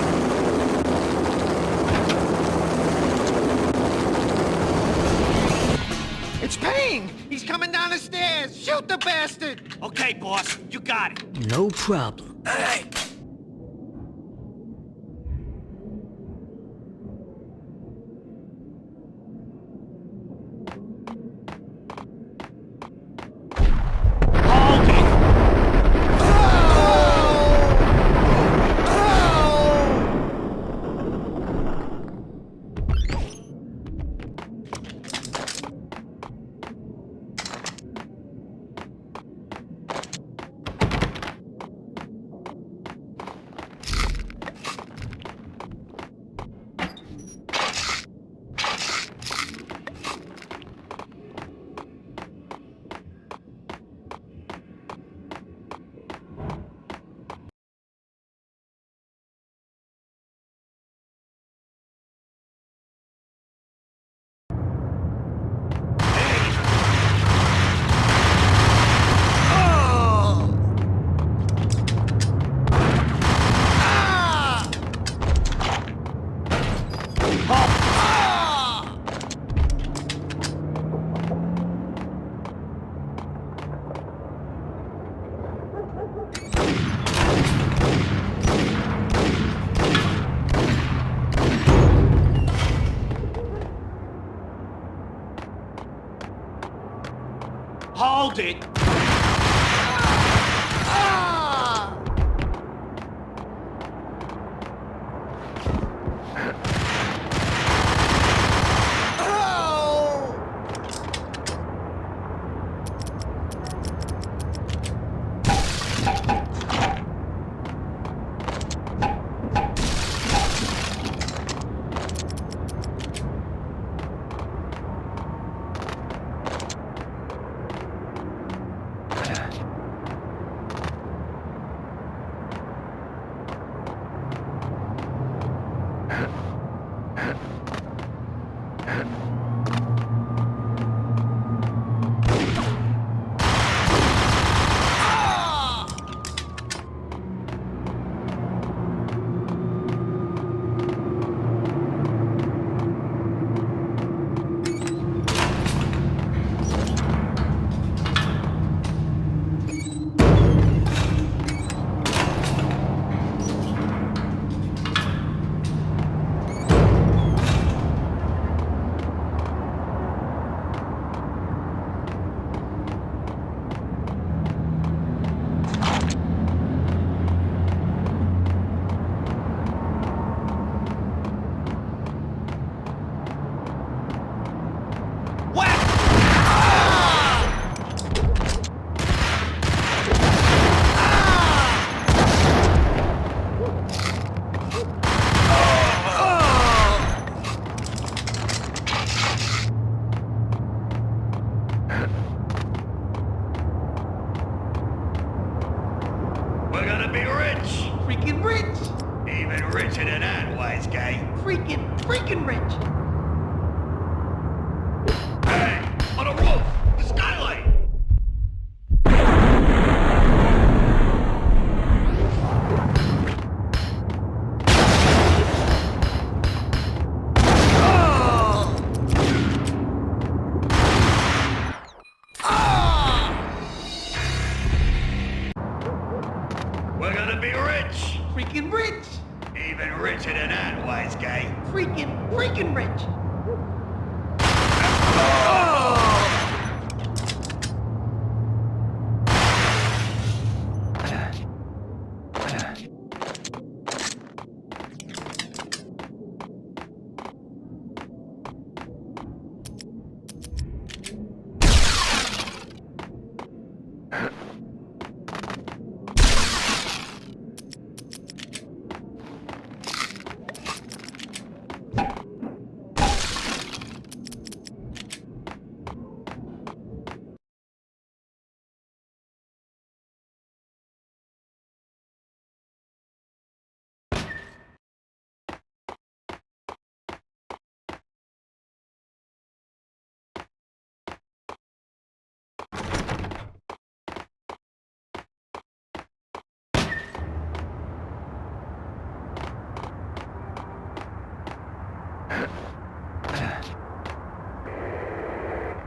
It's Payne! He's coming down the stairs! Shoot the bastard! Okay, boss, you got it. No problem. Hey! Hold it! We're gonna be rich. Freaking rich! Even richer than that, wise guy. Freaking rich! Hey, on the roof! The skylight! We're gonna be rich. Freaking rich! Even richer than that, wise guy. Freaking rich!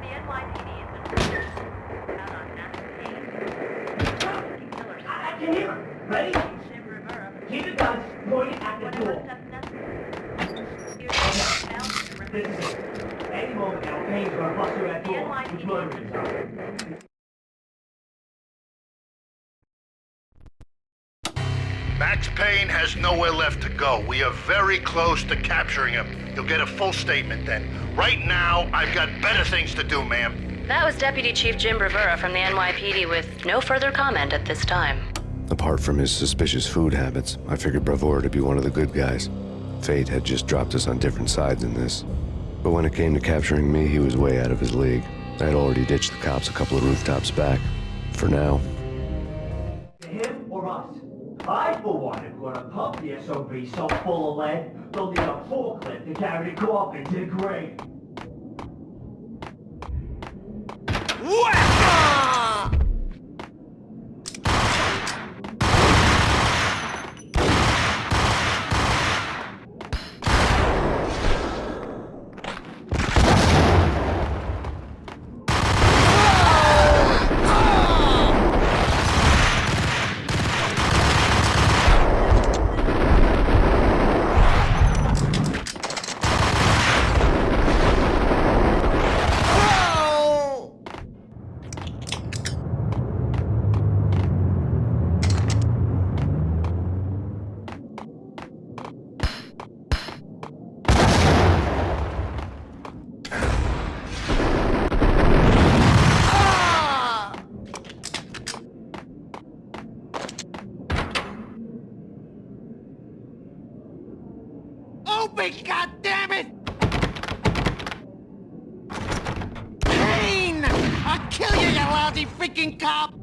The NYPD has been pursued out on massive Payne. Killers. I can hear him. Ready? Jim Rivera. Keep the guns pointed at the Whatever door. steps necessary. Here's the down. This is it. Any moment now, Payne's gonna bust through that door. Which murder is on. Max Payne has nowhere left to go. We are very close to capturing him. You'll get a full statement then. Right now, I've got better things to do, ma'am. That was Deputy Chief Jim Rivera from the NYPD with no further comment at this time. Apart from his suspicious food habits, I figured Bravura to be one of the good guys. Fate had just dropped us on different sides in this. But when it came to capturing me, he was way out of his league. I had already ditched the cops a couple of rooftops back. For now. Him or us? I, for one, am gonna pump the SOB so full of lead, they'll need a forklift to carry the coffin to the grave. open, goddammit! Payne! I'll kill you, you lousy freaking cop!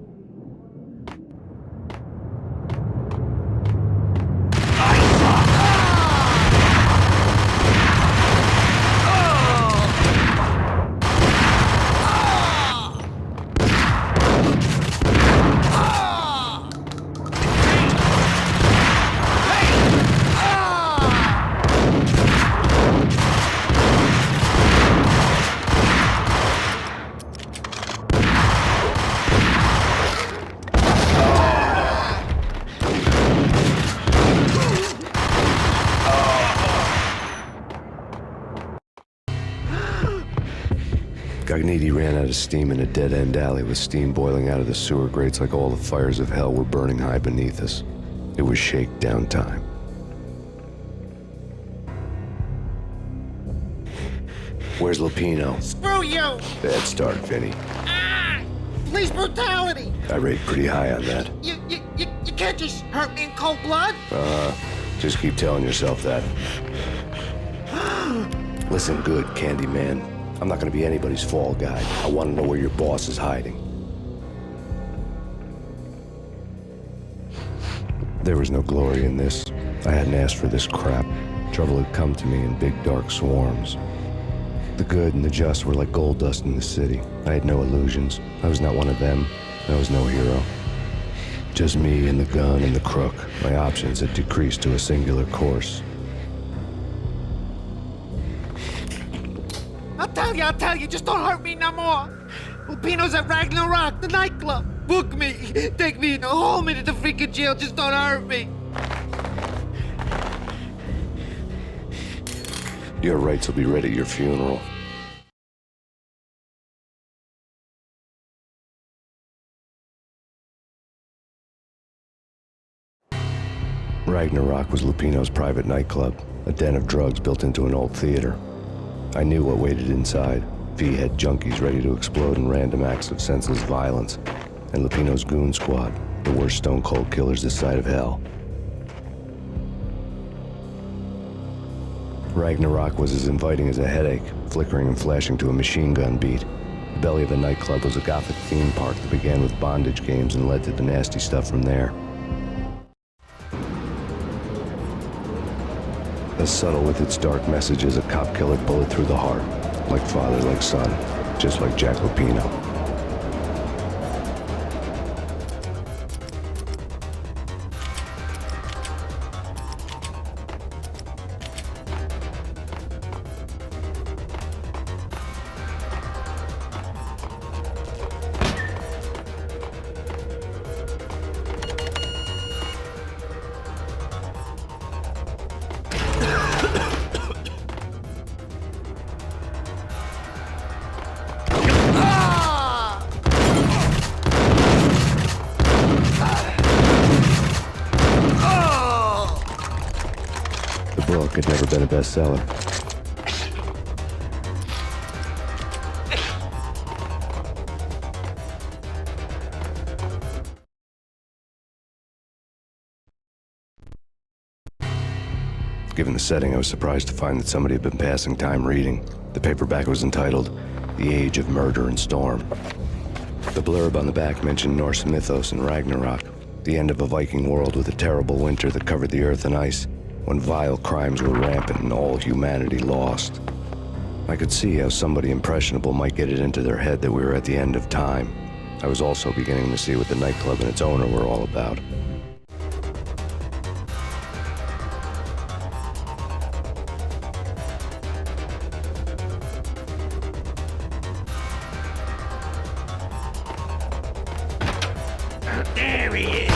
Gagniti ran out of steam in a dead-end alley with steam boiling out of the sewer grates like all the fires of hell were burning high beneath us. It was shakedown time. Where's Lupino? Screw you! Bad start, Vinny. Ah! Police brutality! I rate pretty high on that. You can't just hurt me in cold blood! Just keep telling yourself that. Listen good, Candyman. I'm not gonna be anybody's fall guy. I want to know where your boss is hiding. There was no glory in this. I hadn't asked for this crap. Trouble had come to me in big dark swarms. The good and the just were like gold dust in the city. I had no illusions. I was not one of them. I was no hero. Just me and the gun and the crook. My options had decreased to a singular course. I'll tell you, just don't hurt me no more. Lupino's at Ragnarok, the nightclub. Book me, take me, haul me to the freaking jail, just don't hurt me. Your rights will be ready at your funeral. Ragnarok was Lupino's private nightclub, a den of drugs built into an old theater. I knew what waited inside. V-head junkies ready to explode in random acts of senseless violence, and Lupino's goon squad, the worst stone-cold killers this side of hell. Ragnarok was as inviting as a headache, flickering and flashing to a machine gun beat. The belly of the nightclub was a gothic theme park that began with bondage games and led to the nasty stuff from there. As subtle with its dark message as a cop-killer bullet through the heart. Like father, like son. Just like Jack Lupino. The book had never been a bestseller. Given the setting, I was surprised to find that somebody had been passing time reading. The paperback was entitled, The Age of Murder and Storm. The blurb on the back mentioned Norse mythos and Ragnarok, the end of a Viking world with a terrible winter that covered the earth in ice, when vile crimes were rampant and all humanity lost. I could see how somebody impressionable might get it into their head that we were at the end of time. I was also beginning to see what the nightclub and its owner were all about. There he is!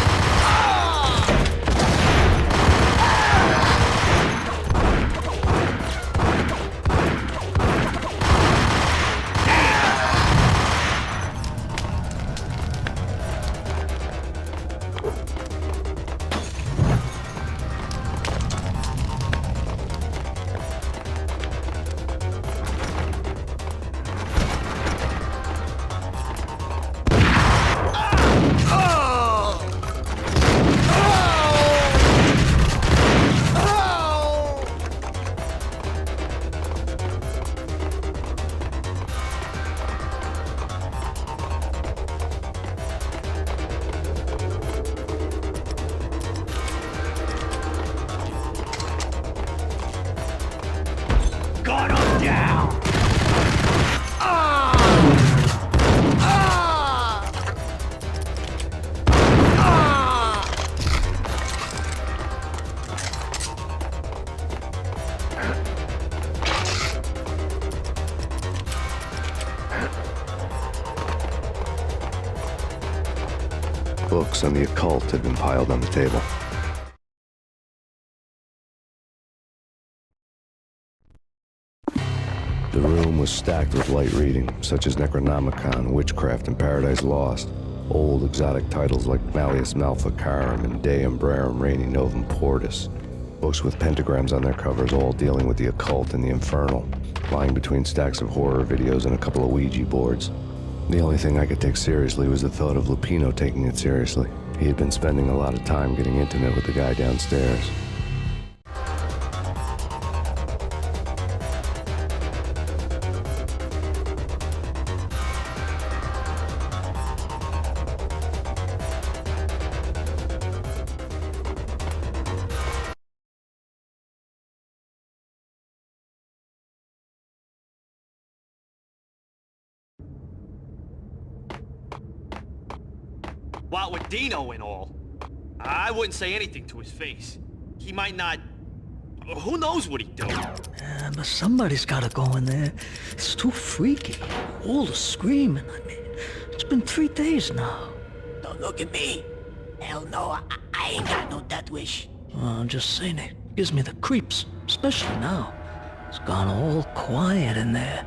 books on the occult had been piled on the table. The room was stacked with light reading, such as Necronomicon, Witchcraft, and Paradise Lost. Old exotic titles like Malleus Maleficarum and De Umbrarum Reini Novum Portus. Books with pentagrams on their covers, all dealing with the occult and the infernal, lying between stacks of horror videos and a couple of Ouija boards. The only thing I could take seriously was the thought of Lupino taking it seriously. He had been spending a lot of time getting intimate with the guy downstairs. What with Dino and all, I wouldn't say anything to his face. He might not... Who knows what he'd do? Yeah, but somebody's gotta go in there. It's too freaky. All the screaming, I mean. It's been 3 days now. Don't look at me. Hell no, I ain't got no death wish. I'm just saying, it gives me the creeps, especially now. It's gone all quiet in there.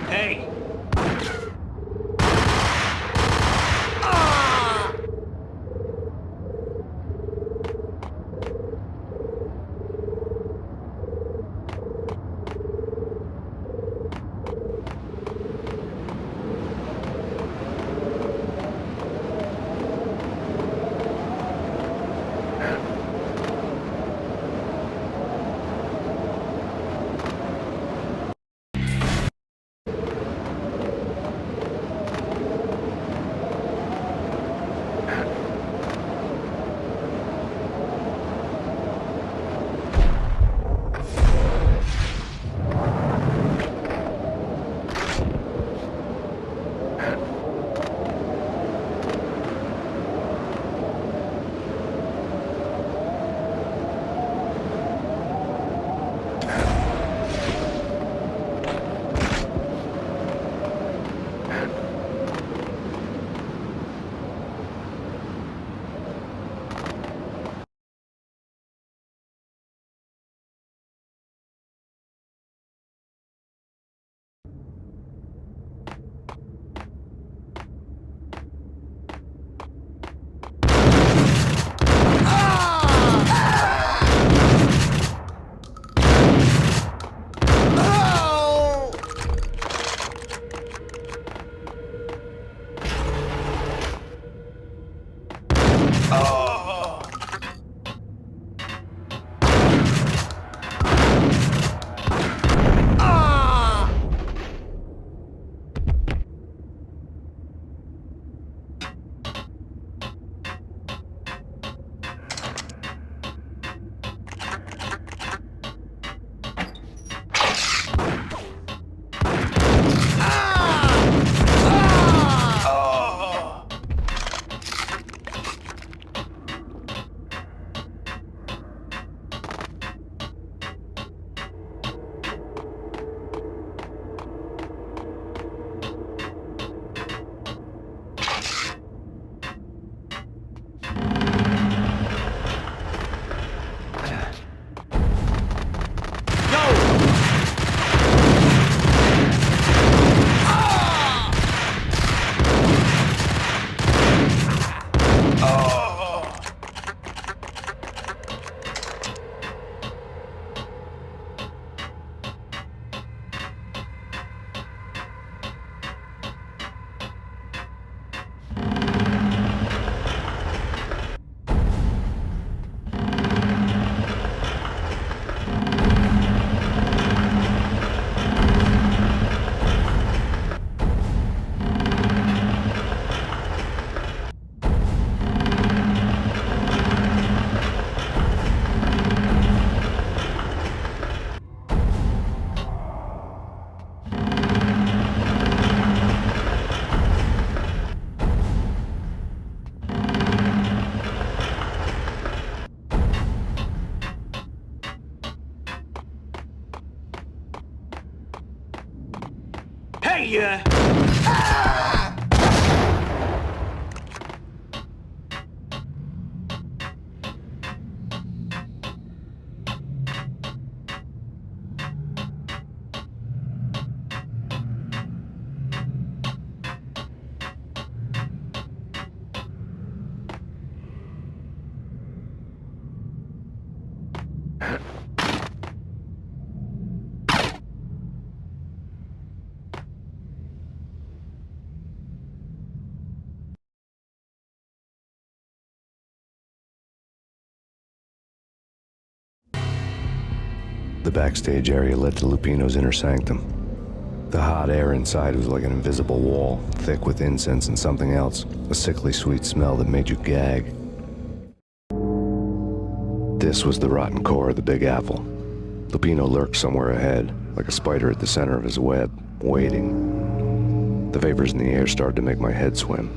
Hey! Hey, The backstage area led to Lupino's inner sanctum. The hot air inside was like an invisible wall, thick with incense and something else, a sickly sweet smell that made you gag. This was the rotten core of the Big Apple. Lupino lurked somewhere ahead, like a spider at the center of his web, waiting. The vapors in the air started to make my head swim.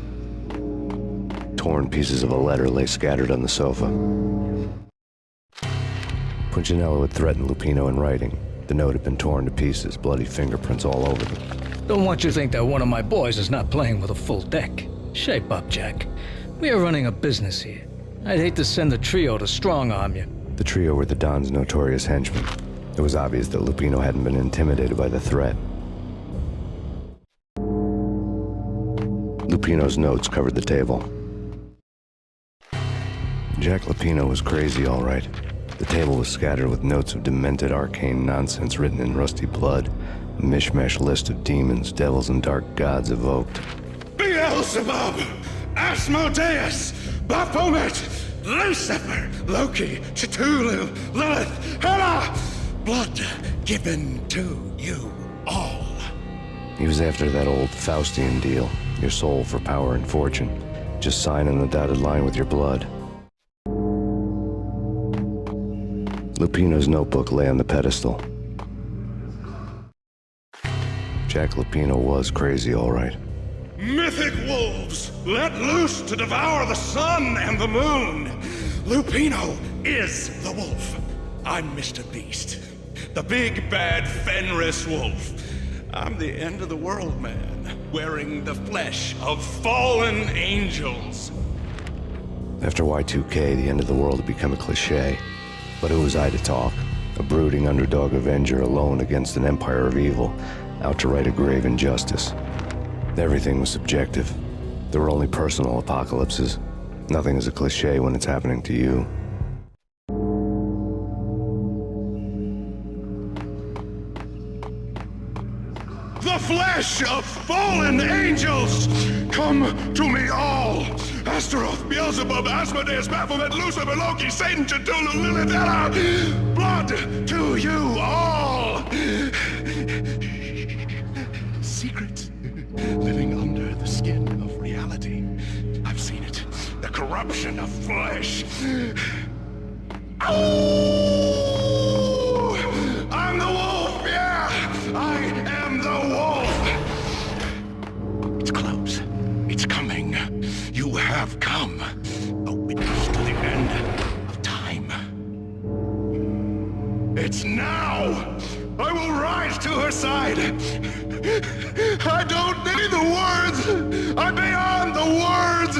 Torn pieces of a letter lay scattered on the sofa. Punchinello had threatened Lupino in writing. The note had been torn to pieces, bloody fingerprints all over them. Don't want you to think that one of my boys is not playing with a full deck. Shape up, Jack. We are running a business here. I'd hate to send the trio to strong-arm you. The trio were the Don's notorious henchmen. It was obvious that Lupino hadn't been intimidated by the threat. Lupino's notes covered the table. Jack Lupino was crazy, all right. The table was scattered with notes of demented arcane nonsense written in rusty blood, a mishmash list of demons, devils, and dark gods evoked. Beelzebub, Asmodeus, Baphomet, Lucifer, Loki, Cthulhu, Lilith, Hela, blood given to you all. He was after that old Faustian deal, your soul for power and fortune. Just sign on the dotted line with your blood. Lupino's notebook lay on the pedestal. Jack Lupino was crazy, all right. Mythic wolves, let loose to devour the sun and the moon. Lupino is the wolf. I'm Mr. Beast, the big bad Fenris wolf. I'm the end of the world man, wearing the flesh of fallen angels. After Y2K, the end of the world had become a cliché. But who was I to talk? A brooding underdog avenger alone against an empire of evil, out to right a grave injustice. Everything was subjective. There were only personal apocalypses. Nothing is a cliché when it's happening to you. The flesh of fallen angels! Come to me all! Astaroth, Beelzebub, Asmodeus, Baphomet, Lucifer, Loki, Satan, Cthulhu, Lilith, Hela! Blood to you all! Secrets living under the skin of reality. I've seen it. The corruption of flesh. Oh! I'm the wolf, yeah! I am the wolf! It's close. It's coming. You have come. A witness to the end of time. It's now! I will rise to her side! I don't need the words! I'm beyond the words!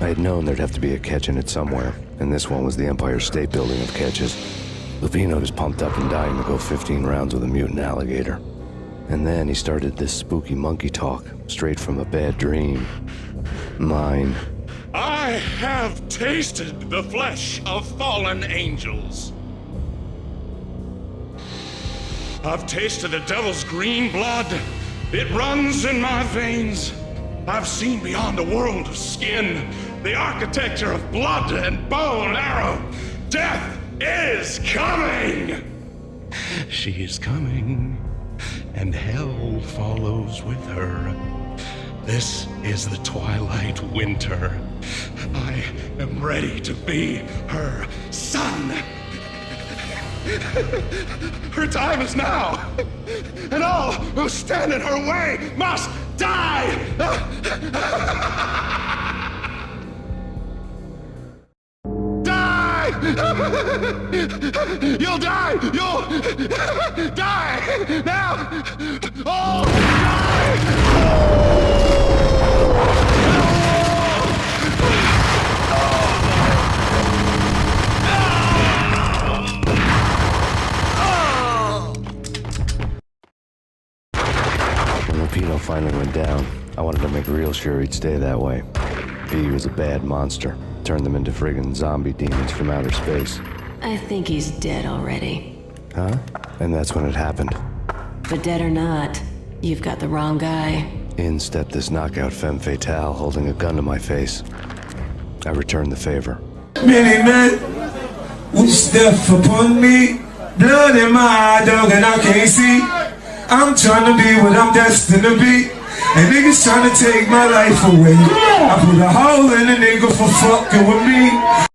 I had known there'd have to be a catch in it somewhere, and this one was the Empire State Building of catches. Lupino was pumped up and dying to go 15 rounds with a mutant alligator. And then he started this spooky monkey talk, straight from a bad dream. Mine. I have tasted the flesh of fallen angels. I've tasted the devil's green blood. It runs in my veins. I've seen beyond a world of skin, the architecture of blood and bow and arrow. Death is coming! She is coming, and hell follows with her. This is the twilight winter. I am ready to be her son. Her time is now, and all who stand in her way must die! Die! You'll die! You'll die! Now! Oh, die! When Lupino finally went down, I wanted to make real sure he'd stay that way. V was a bad monster. Turned them into friggin' zombie demons from outer space. I think he's dead already. Huh? And that's when it happened. But dead or not, you've got the wrong guy. In stepped this knockout femme fatale holding a gun to my face. I returned the favor. Many men will step upon me. Blood in my eye, dog, and I can't see. I'm trying to be what I'm destined to be. And niggas trying to take my life away. I put a hole in a nigga for fucking with me.